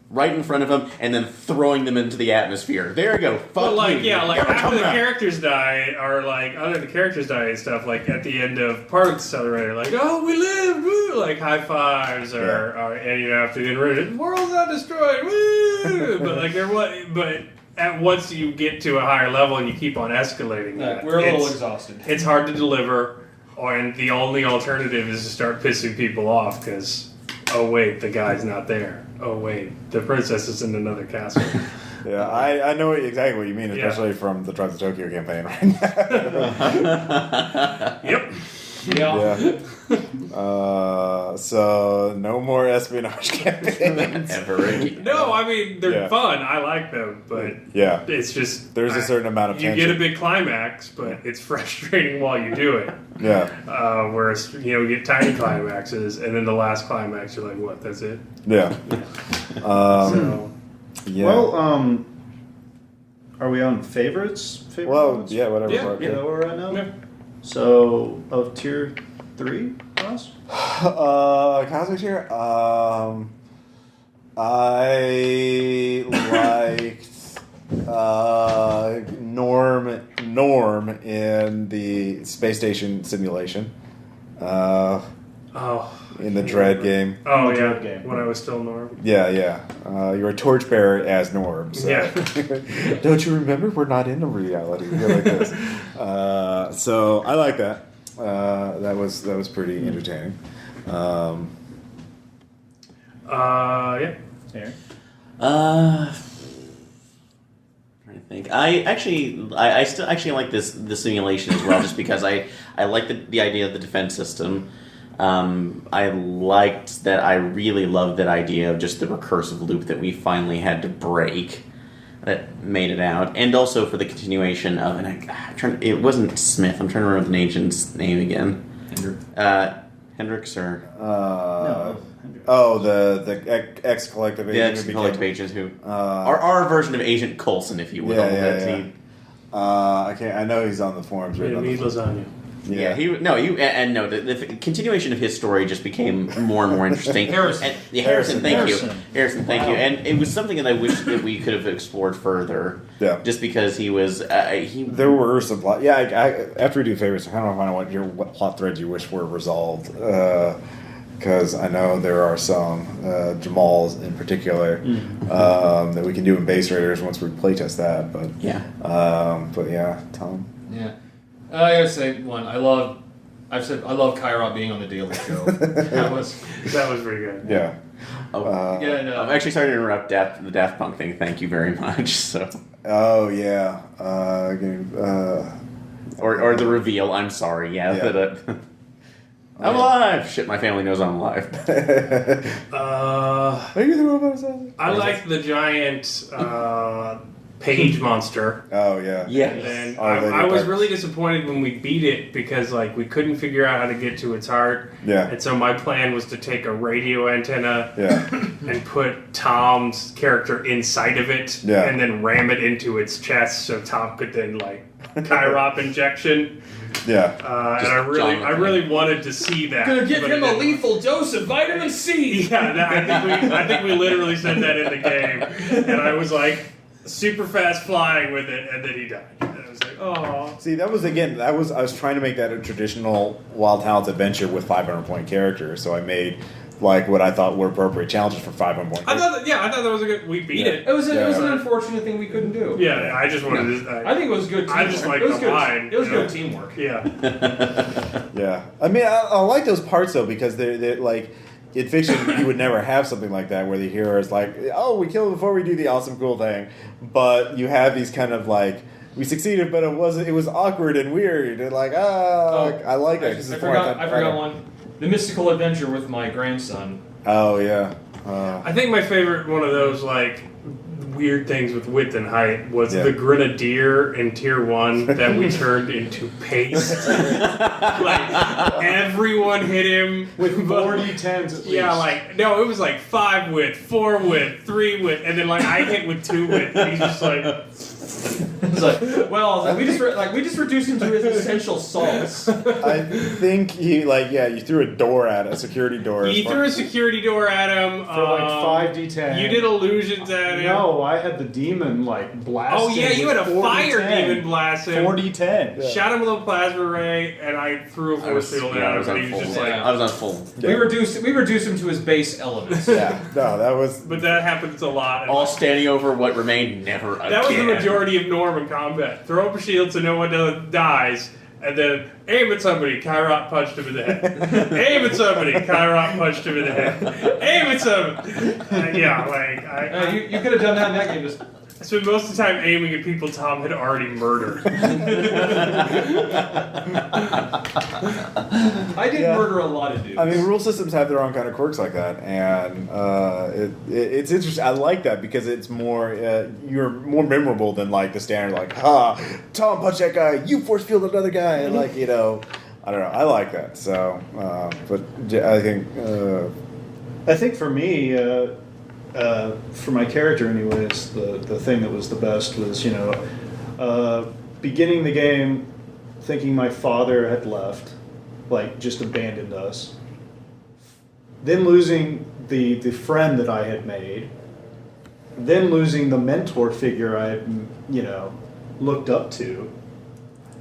right in front of him, and then throwing them into the atmosphere. There you go. But after the characters die, or other than the characters die and stuff, at the end of part of the Accelerator, oh, we lived, woo, high fives, or and after the end, the world's not destroyed, woo. But once you get to a higher level and you keep on escalating, we're a little exhausted. It's hard to deliver, and the only alternative is to start pissing people off because, oh wait, the guy's not there. Oh wait, the princess is in another castle. Yeah, I know exactly what you mean, especially from the Tribes of Tokyo campaign right now. Yep. Yeah. So no more espionage campaigns ever again. No, I mean they're fun. I like them, but it's just there's a certain amount of tension. You get a big climax, but it's frustrating while you do it. Yeah. Whereas you get tiny climaxes, and then the last climax, you're like, what? That's it? Yeah. Well, are we on favorites? Whatever. Yeah. Part, Is that where we're at now? Yeah. So, of tier 3, Ross? Cosmic tier? I liked Norm in the space station simulation. In the Dread game. Oh, the yeah. Dread game. When I was still Norm. Yeah. You're a torchbearer as Norm. So. Yeah. Don't you remember? We're not in a reality. We're like this. So I like that. That was pretty entertaining. Yeah. Here. Trying to think. I still actually like the simulation as well, just because I like the idea of the defense system. I liked that. I really loved that idea of just the recursive loop that we finally had to break. That made it out, and also for the continuation of it wasn't Smith. I'm trying to remember the agent's name again. Hendricks or No. Oh, the ex collective agent. the ex-collective agents who our version of Agent Coulson, if you will. Yeah. I can't. I know he's on the forums right now. Need lasagna. Yeah, the continuation of his story just became more and more interesting. Harrison. Harrison, thank you. Harrison. Harrison, thank you. And it was something that I wish that we could have explored further. Yeah. Just because he was There were some plot. Yeah, after we do favorites, I kind of want to know what plot threads you wish were resolved. Because I know there are some Jamal's in particular that we can do in base raiders once we playtest that. But Tom. Yeah. I gotta say one. I love Kyrot being on the Daily Show. That was pretty good. Yeah. I'm actually sorry to interrupt the Daft Punk thing. Thank you very much. So. Oh yeah. Or the reveal. I'm sorry. Yeah. That, I'm alive. Shit, my family knows I'm alive. Are you the robot? I like the giant page monster. Oh yeah. Yeah. And then I was really disappointed when we beat it because we couldn't figure out how to get to its heart. Yeah. And so my plan was to take a radio antenna Yeah. and put Tom's character inside of it and then ram it into its chest so Tom could then Kyrop injection. Yeah. And I really wanted to see that. gonna give but him it a didn't. lethal dose of vitamin C. Yeah, I think we literally said that in the game, and I was super fast flying with it, and then he died. And I was like, oh. See, I was trying to make that a traditional Wild Talents adventure with 500-point characters, so I made what I thought were appropriate challenges for 500-point. I thought that was a good. We beat it. It was an unfortunate thing we couldn't do. Yeah, I just wanted to. I think it was good. Teamwork. I just liked the line. It was good teamwork. Yeah. Yeah, I mean, I like those parts though because they're in fiction you would never have something like that where the hero is oh, we kill him before we do the awesome cool thing, but you have these kind of we succeeded, but it was awkward and weird and I like that. I forgot one. The mystical adventure with my grandson. Oh yeah. I think my favorite one of those weird things with width and height was the grenadier in tier 1 that we turned into paste. Everyone hit him with 40 10s at least. Yeah, no, it was 5 width, 4 width, 3 width, and then I hit with 2 width, and he's just we just reduced him to his essential salts. I think you threw a security door. You threw a security door at him for 5d10. You did illusions at him. No, I had the demon blast. Oh yeah, you had a fire 10. demon blast him. 40-10. Yeah. Shot him with a plasma ray, and I threw a force field at him, and he was just I was on full. Yeah. We reduced him to his base elements. Yeah, no, that was. But that happens a lot. All standing over what remained never again. That was the majority of Norm in combat. Throw up a shield so no one dies, and then aim at somebody. Kyrot punched him in the head. Aim at somebody. Kyrot punched him in the head. Aim at somebody. You could have done that in that game. Just I spent most of the time aiming at people Tom had already murdered. I did murder a lot of dudes. I mean, rule systems have their own kind of quirks like that, and it's interesting. I like that because it's more you're more memorable than the standard Tom punched that guy, you force field another guy, and I don't know. I like that. So, but I think for me. For my character anyways, the thing that was the best was, beginning the game thinking my father had left, just abandoned us. Then losing the friend that I had made. Then losing the mentor figure I had, looked up to.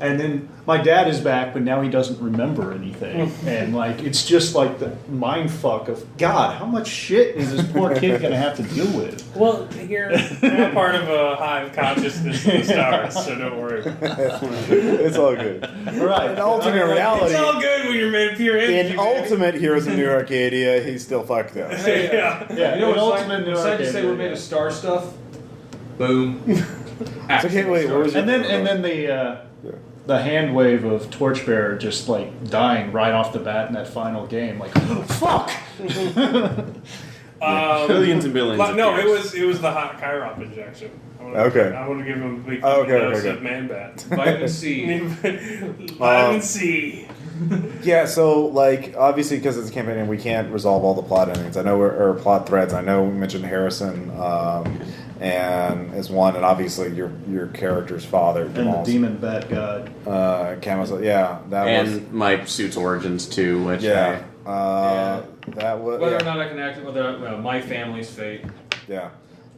And then my dad is back, but now he doesn't remember anything. And like, it's just like the mind fuck of, God, how much shit is this poor kid going to have to deal with? Well, you're not part of a hive consciousness in the stars, so don't worry. It's all good. Right. In alternate reality, It's all good when you're made of pure energy. in ultimate Heroes of New Arcadia, he's still fucked up. Yeah. Yeah, You know in what's Ultimate like? New Besides to say Arcadia, we're made yeah. of star stuff. Boom. It's okay, wait, what was your... And then the hand wave of Torchbearer just like dying right off the bat in that final game, like fuck. Billions and billions. Of No, years. it was the hot Chiron injection. Okay. I want to give him a big Okay, dose okay. of man bat. Vitamin C. Vitamin C. Yeah, so like obviously because it's a campaign and we can't resolve all the plot endings. I know or plot threads. I know we mentioned Harrison and as one, and obviously your character's father, And the Jamal's, demon bat god. Camus. Yeah, that was. And my suit's origins too, which Yeah. Yeah. That was. Whether Yeah. or not I can act, whether my family's fate. Yeah.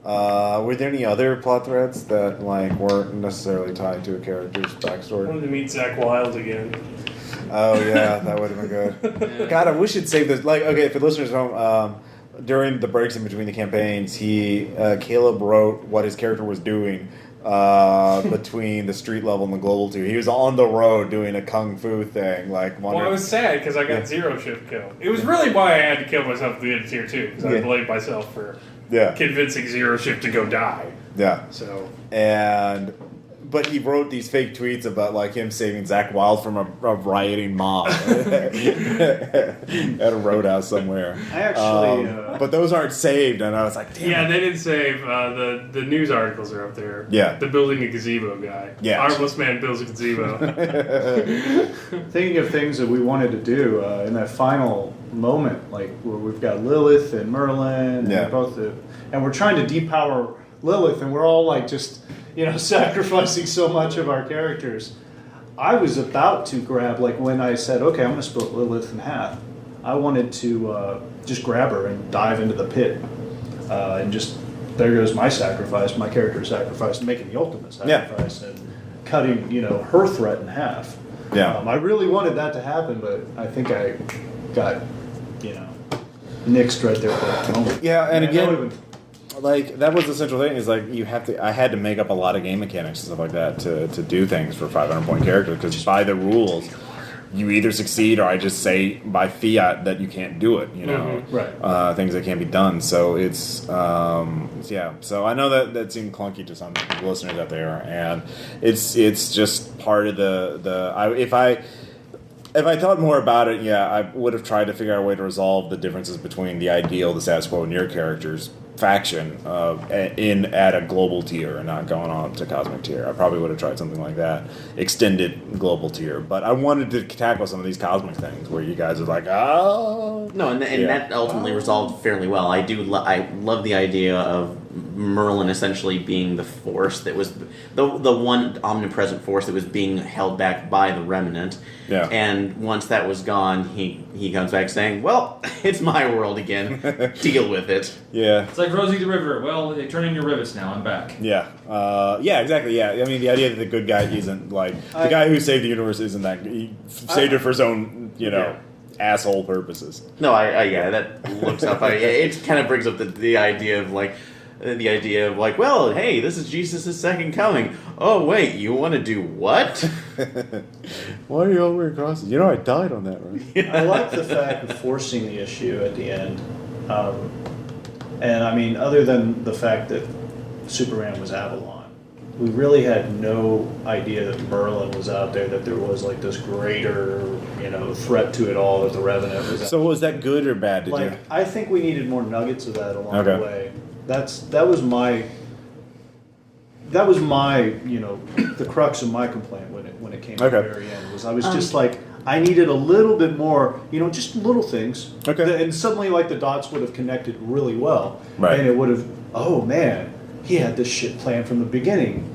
Were there any other plot threads that like weren't necessarily tied to a character's I backstory? wanted to meet Zach Wilde again. Oh yeah, that would have been good. God, I wish it'd save this. Like, okay, for listeners at home, during the breaks in between the campaigns, Caleb wrote what his character was doing between the street level and the global tier. He was on the road doing a kung fu thing, like. Well, I was sad because I got Yeah. zero shift kill. It was really why I had to kill myself at the end of tier 2 because I Yeah. blamed myself for Yeah, convincing zero shift to go die. yeah, So but he wrote these fake tweets about like him saving Zach Wilde from a rioting mob at a roadhouse somewhere. I actually, but those aren't saved, and I was like, damn. yeah, they didn't save the news articles are up there. Yeah. The building a gazebo guy. Yeah. Armless man builds a gazebo. thinking of things that we wanted to do in that final moment, like where we've got Lilith and Merlin, Yeah. and and we're trying to depower Lilith, and we're all like just sacrificing so much of our characters. I was about to grab, like when I said, okay, I'm going to split Lilith in half. I wanted to just grab her and dive into the pit, and just there goes my sacrifice, my character's sacrifice, making the ultimate sacrifice, and cutting her threat in half. Yeah. I really wanted that to happen, but I think I got nixed right there for that moment. Yeah, and that again, would've been- like that was the central thing is like I had to make up a lot of game mechanics and stuff like that to do things for 500 point characters, because by the rules you either succeed or I just say by fiat that you can't do it, Right. things that can't be done. So it's yeah, so I know that seemed clunky to some listeners out there, and it's just part of if I thought more about it, yeah, I would have tried to figure out a way to resolve the differences between the ideal, the status quo, and your character's faction at a global tier and not going on to cosmic tier. I probably would have tried something like that, extended global tier. But I wanted to tackle some of these cosmic things where you guys are like, oh. No, and that ultimately resolved fairly well. I love the idea of Merlin essentially being the force that was the one omnipresent force that was being held back by the remnant. Yeah. And once that was gone, he comes back saying, "Well, it's my world again. Deal with it." Yeah. It's like Rosie the River. Well, they turn in your rivets now. I'm back. Yeah. Yeah, exactly. Yeah. I mean, the idea that the good guy isn't like the guy who saved the universe isn't that he saved it for his own, asshole purposes. No, that looks up. It kind of brings up the idea of like. The idea of like, well, hey, this is Jesus' second coming. Oh, wait, you want to do what? Why are you all wearing crosses? I died on that, right? I like the fact of forcing the issue at the end. And I mean, other than the fact that Superman was Avalon, we really had no idea that Merlin was out there, that there was like this greater, threat to it all, that the Revenant was out So was that good or bad? Did you? I think we needed more nuggets of that along Okay. the way. That was my the crux of my complaint when it came to the Okay. very end, was I was just like, I needed a little bit more, just little things. Okay. And suddenly like the dots would have connected really well. Right. And it would have, oh man, he had this shit planned from the beginning.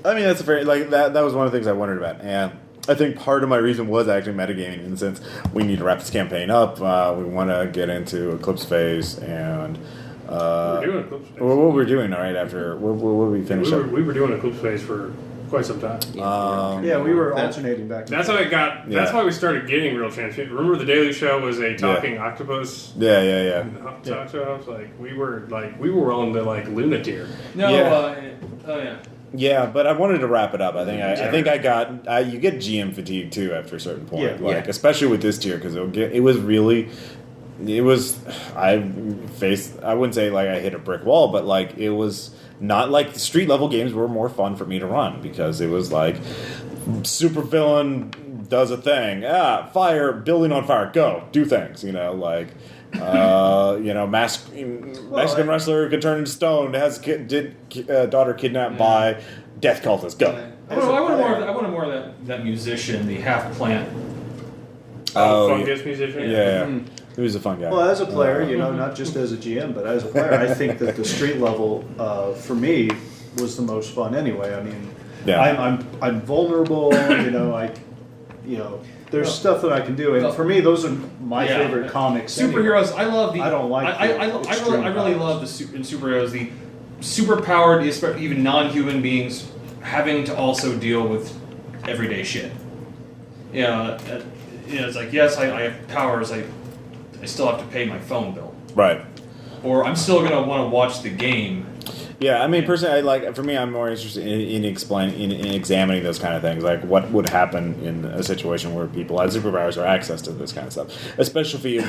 I mean, that's a very that was one of the things I wondered about, and I think part of my reason was actually metagaming, in the sense we need to wrap this campaign up. We want to get into Eclipse phase, and we're doing Eclipse phase. what we're doing right after what we finish up. We were doing Eclipse phase for quite some time. Yeah, we were alternating back. That's how it got. That's why we started getting real transparency. Remember, the Daily Show was a talking octopus. Yeah. Talk show. Like we were on the like Lunatier. No, Yeah. Oh yeah. Yeah, but I wanted to wrap it up. I think I got you get GM fatigue too after a certain point, especially with this tier because I wouldn't say like I hit a brick wall, but like it was not like the street level games were more fun for me to run because it was like super villain does a thing, fire, building on fire, go do things, Mexican wrestler could turn into stone, daughter kidnapped by death cultists, go. I wanted more of that musician, the half plant. Fungus musician. Yeah. He was a fun guy. Well, as a player, not just as a GM, but as a player, I think that the street level for me was the most fun. Anyway, I mean, I'm vulnerable. There's stuff that I can do, and for me, those are my favorite comics. Superheroes, anyway. I love the. I don't like. I really love the superheroes, the superpowered, even non-human beings having to also deal with everyday shit. It's like yes, I have powers. I still have to pay my phone bill. Right. Or I'm still gonna want to watch the game. Yeah, I mean, personally, for me, I'm more interested in examining those kind of things, like what would happen in a situation where people had superpowers or access to this kind of stuff. Especially if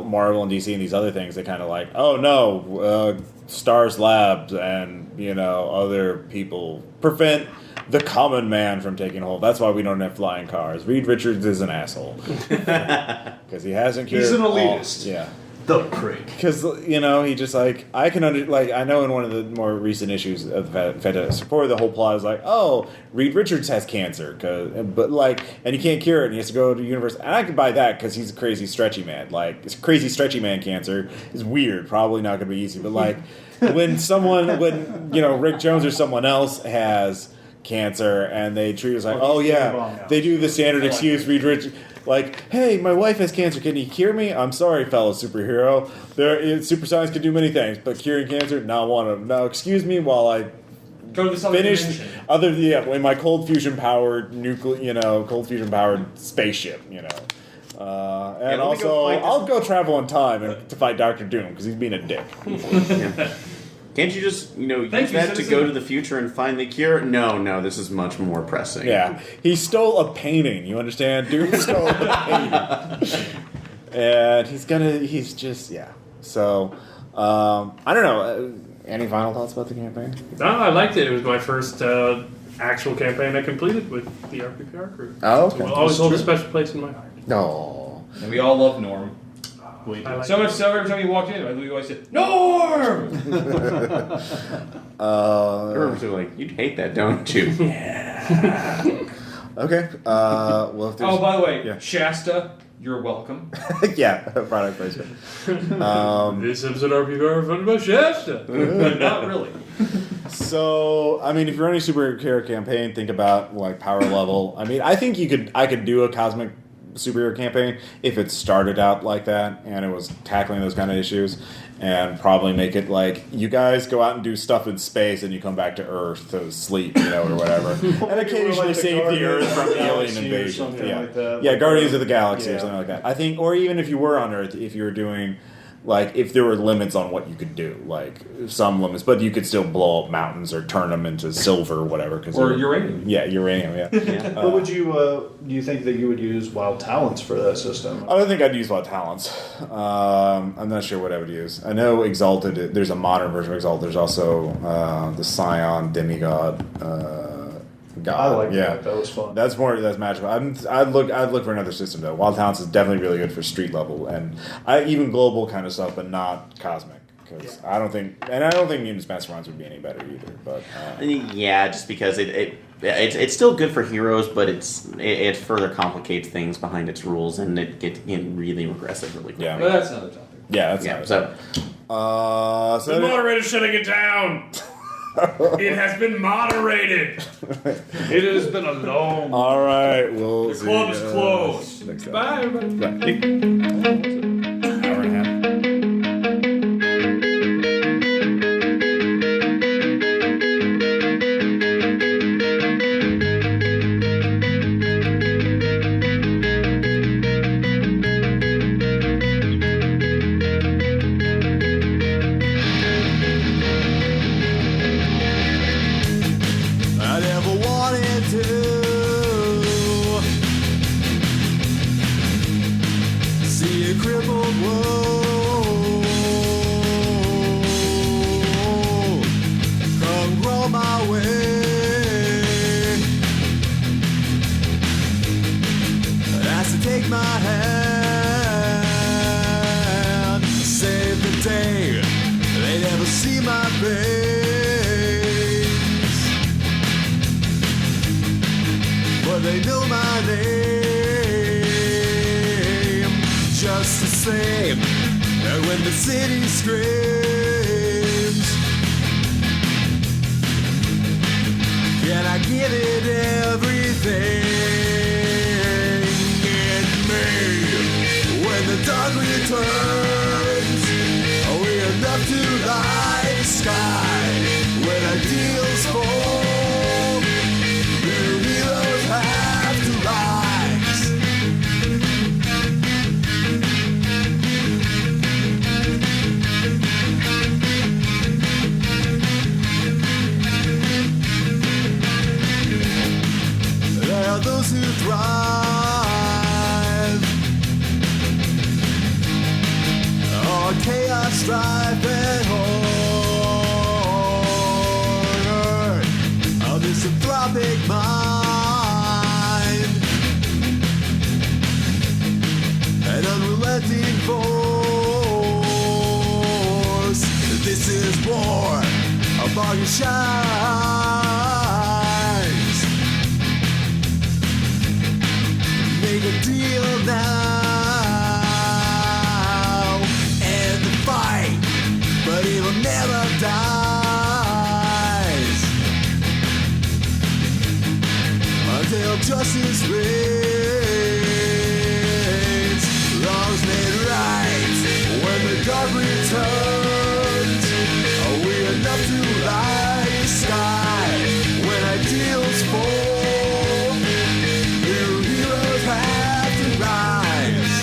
Marvel and DC and these other things, they kind of like, oh no, Stars Labs and other people prevent the common man from taking hold. That's why we don't have flying cars. Reed Richards is an asshole because he hasn't cured. He's an elitist. Yeah. The prick. Because, he just, I can I know in one of the more recent issues of Fantastic Four, the whole plot is like, oh, Reed Richards has cancer, and he can't cure it, and he has to go to the universe. And I can buy that because he's a crazy stretchy man. It's crazy stretchy man cancer is weird, probably not going to be easy, but, when Rick Jones or someone else has cancer, and they treat us like, oh, yeah, they do the standard excuse, Reed Richards. Hey, my wife has cancer. Can you cure me? I'm sorry, fellow superhero. Super science can do many things, but curing cancer, not one of them. Now, excuse me while I go to finish in my cold fusion powered spaceship. And also, I'll go travel in time to fight Dr. Doom because he's being a dick. Can't you just, use that to go to the future and find the cure? No, this is much more pressing. Yeah. He stole a painting, you understand? Doom stole a painting. And he's just. So, I don't know. Any final thoughts about the campaign? No, I liked it. It was my first actual campaign I completed with the RPPR crew. Oh, okay. It will always hold a special place in my heart. No. And we all love Norm. So much so every time you walked in, we always said, Norm! I remember you'd hate that, don't you? Yeah. Okay. Well, if there's... Oh, by the way, Shasta, you're welcome. Yeah, product placement. This episode of RPPR is funded by Shasta. But not really. So, I mean, if you're running a superhero campaign, think about power level. I mean, I think I could do a cosmic superhero campaign if it started out like that and it was tackling those kind of issues, and probably make it you guys go out and do stuff in space and you come back to Earth to sleep, or whatever, and occasionally save the Earth from alien invasion. Guardians of the Galaxy or something like that. I think, or even if you were on Earth, if you were doing if there were limits on what you could do, some limits, but you could still blow up mountains or turn them into silver or whatever. Or uranium. Yeah, uranium, yeah. But would you, do you think that you would use wild talents for that system? I don't think I'd use wild talents. I'm not sure what I would use. I know Exalted, there's a modern version of Exalted. There's also the Scion Demigod God. I like that. That was fun. That's magical. I'd look for another system though. Wild Talents is definitely really good for street level and even global kind of stuff, but not cosmic. Because I don't think Mutants Masterminds would be any better either. But just because it's still good for heroes, but it further complicates things behind its rules, and it gets really regressive really quickly. Yeah, but that's another topic. Yeah, that's so the moderator's shutting it down. It has been moderated. It has been a long. All right, the club is closed. Bye, everybody. Hour and a half. my name just the same. And when the city screams, can I give it everything in me? When the dark returns, are we enough to light the sky? When ideals fall, new heroes have to rise. There are those who thrive on chaos, strife, and horror of this anthropic mind, an unrelenting force. This is war among your shines. Make a deal now, end the fight, but evil never dies until justice reigns. Wrongs made right when the dark returns. Are we enough to light the sky when ideals fall? New heroes have to rise.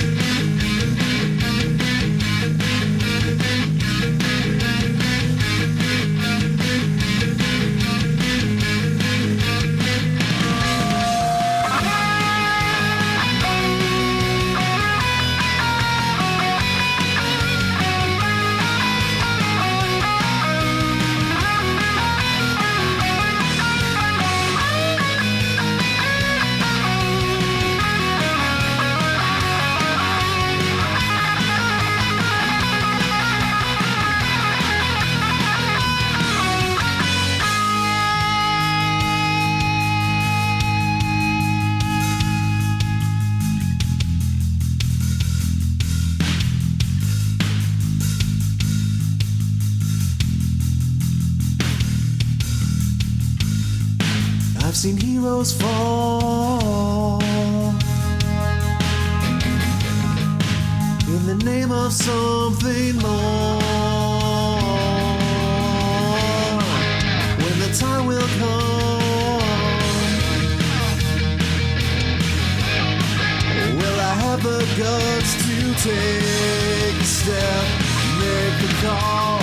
I've seen heroes fall in the name of something more. When the time will come, will I have the guts to take a step, make the call,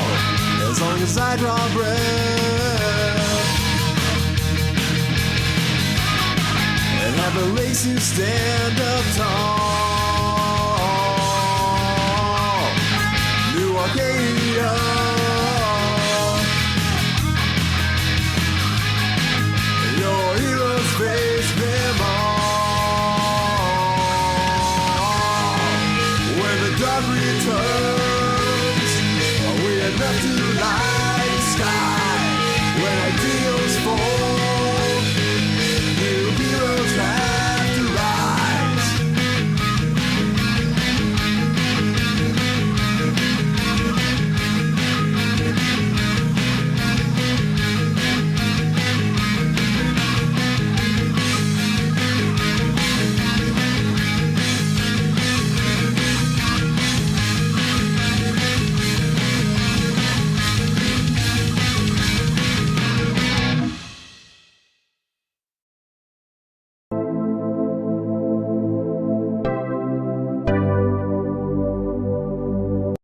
as long as I draw breath? And have a race who stand up tall. New Arcadia, your heroes fade.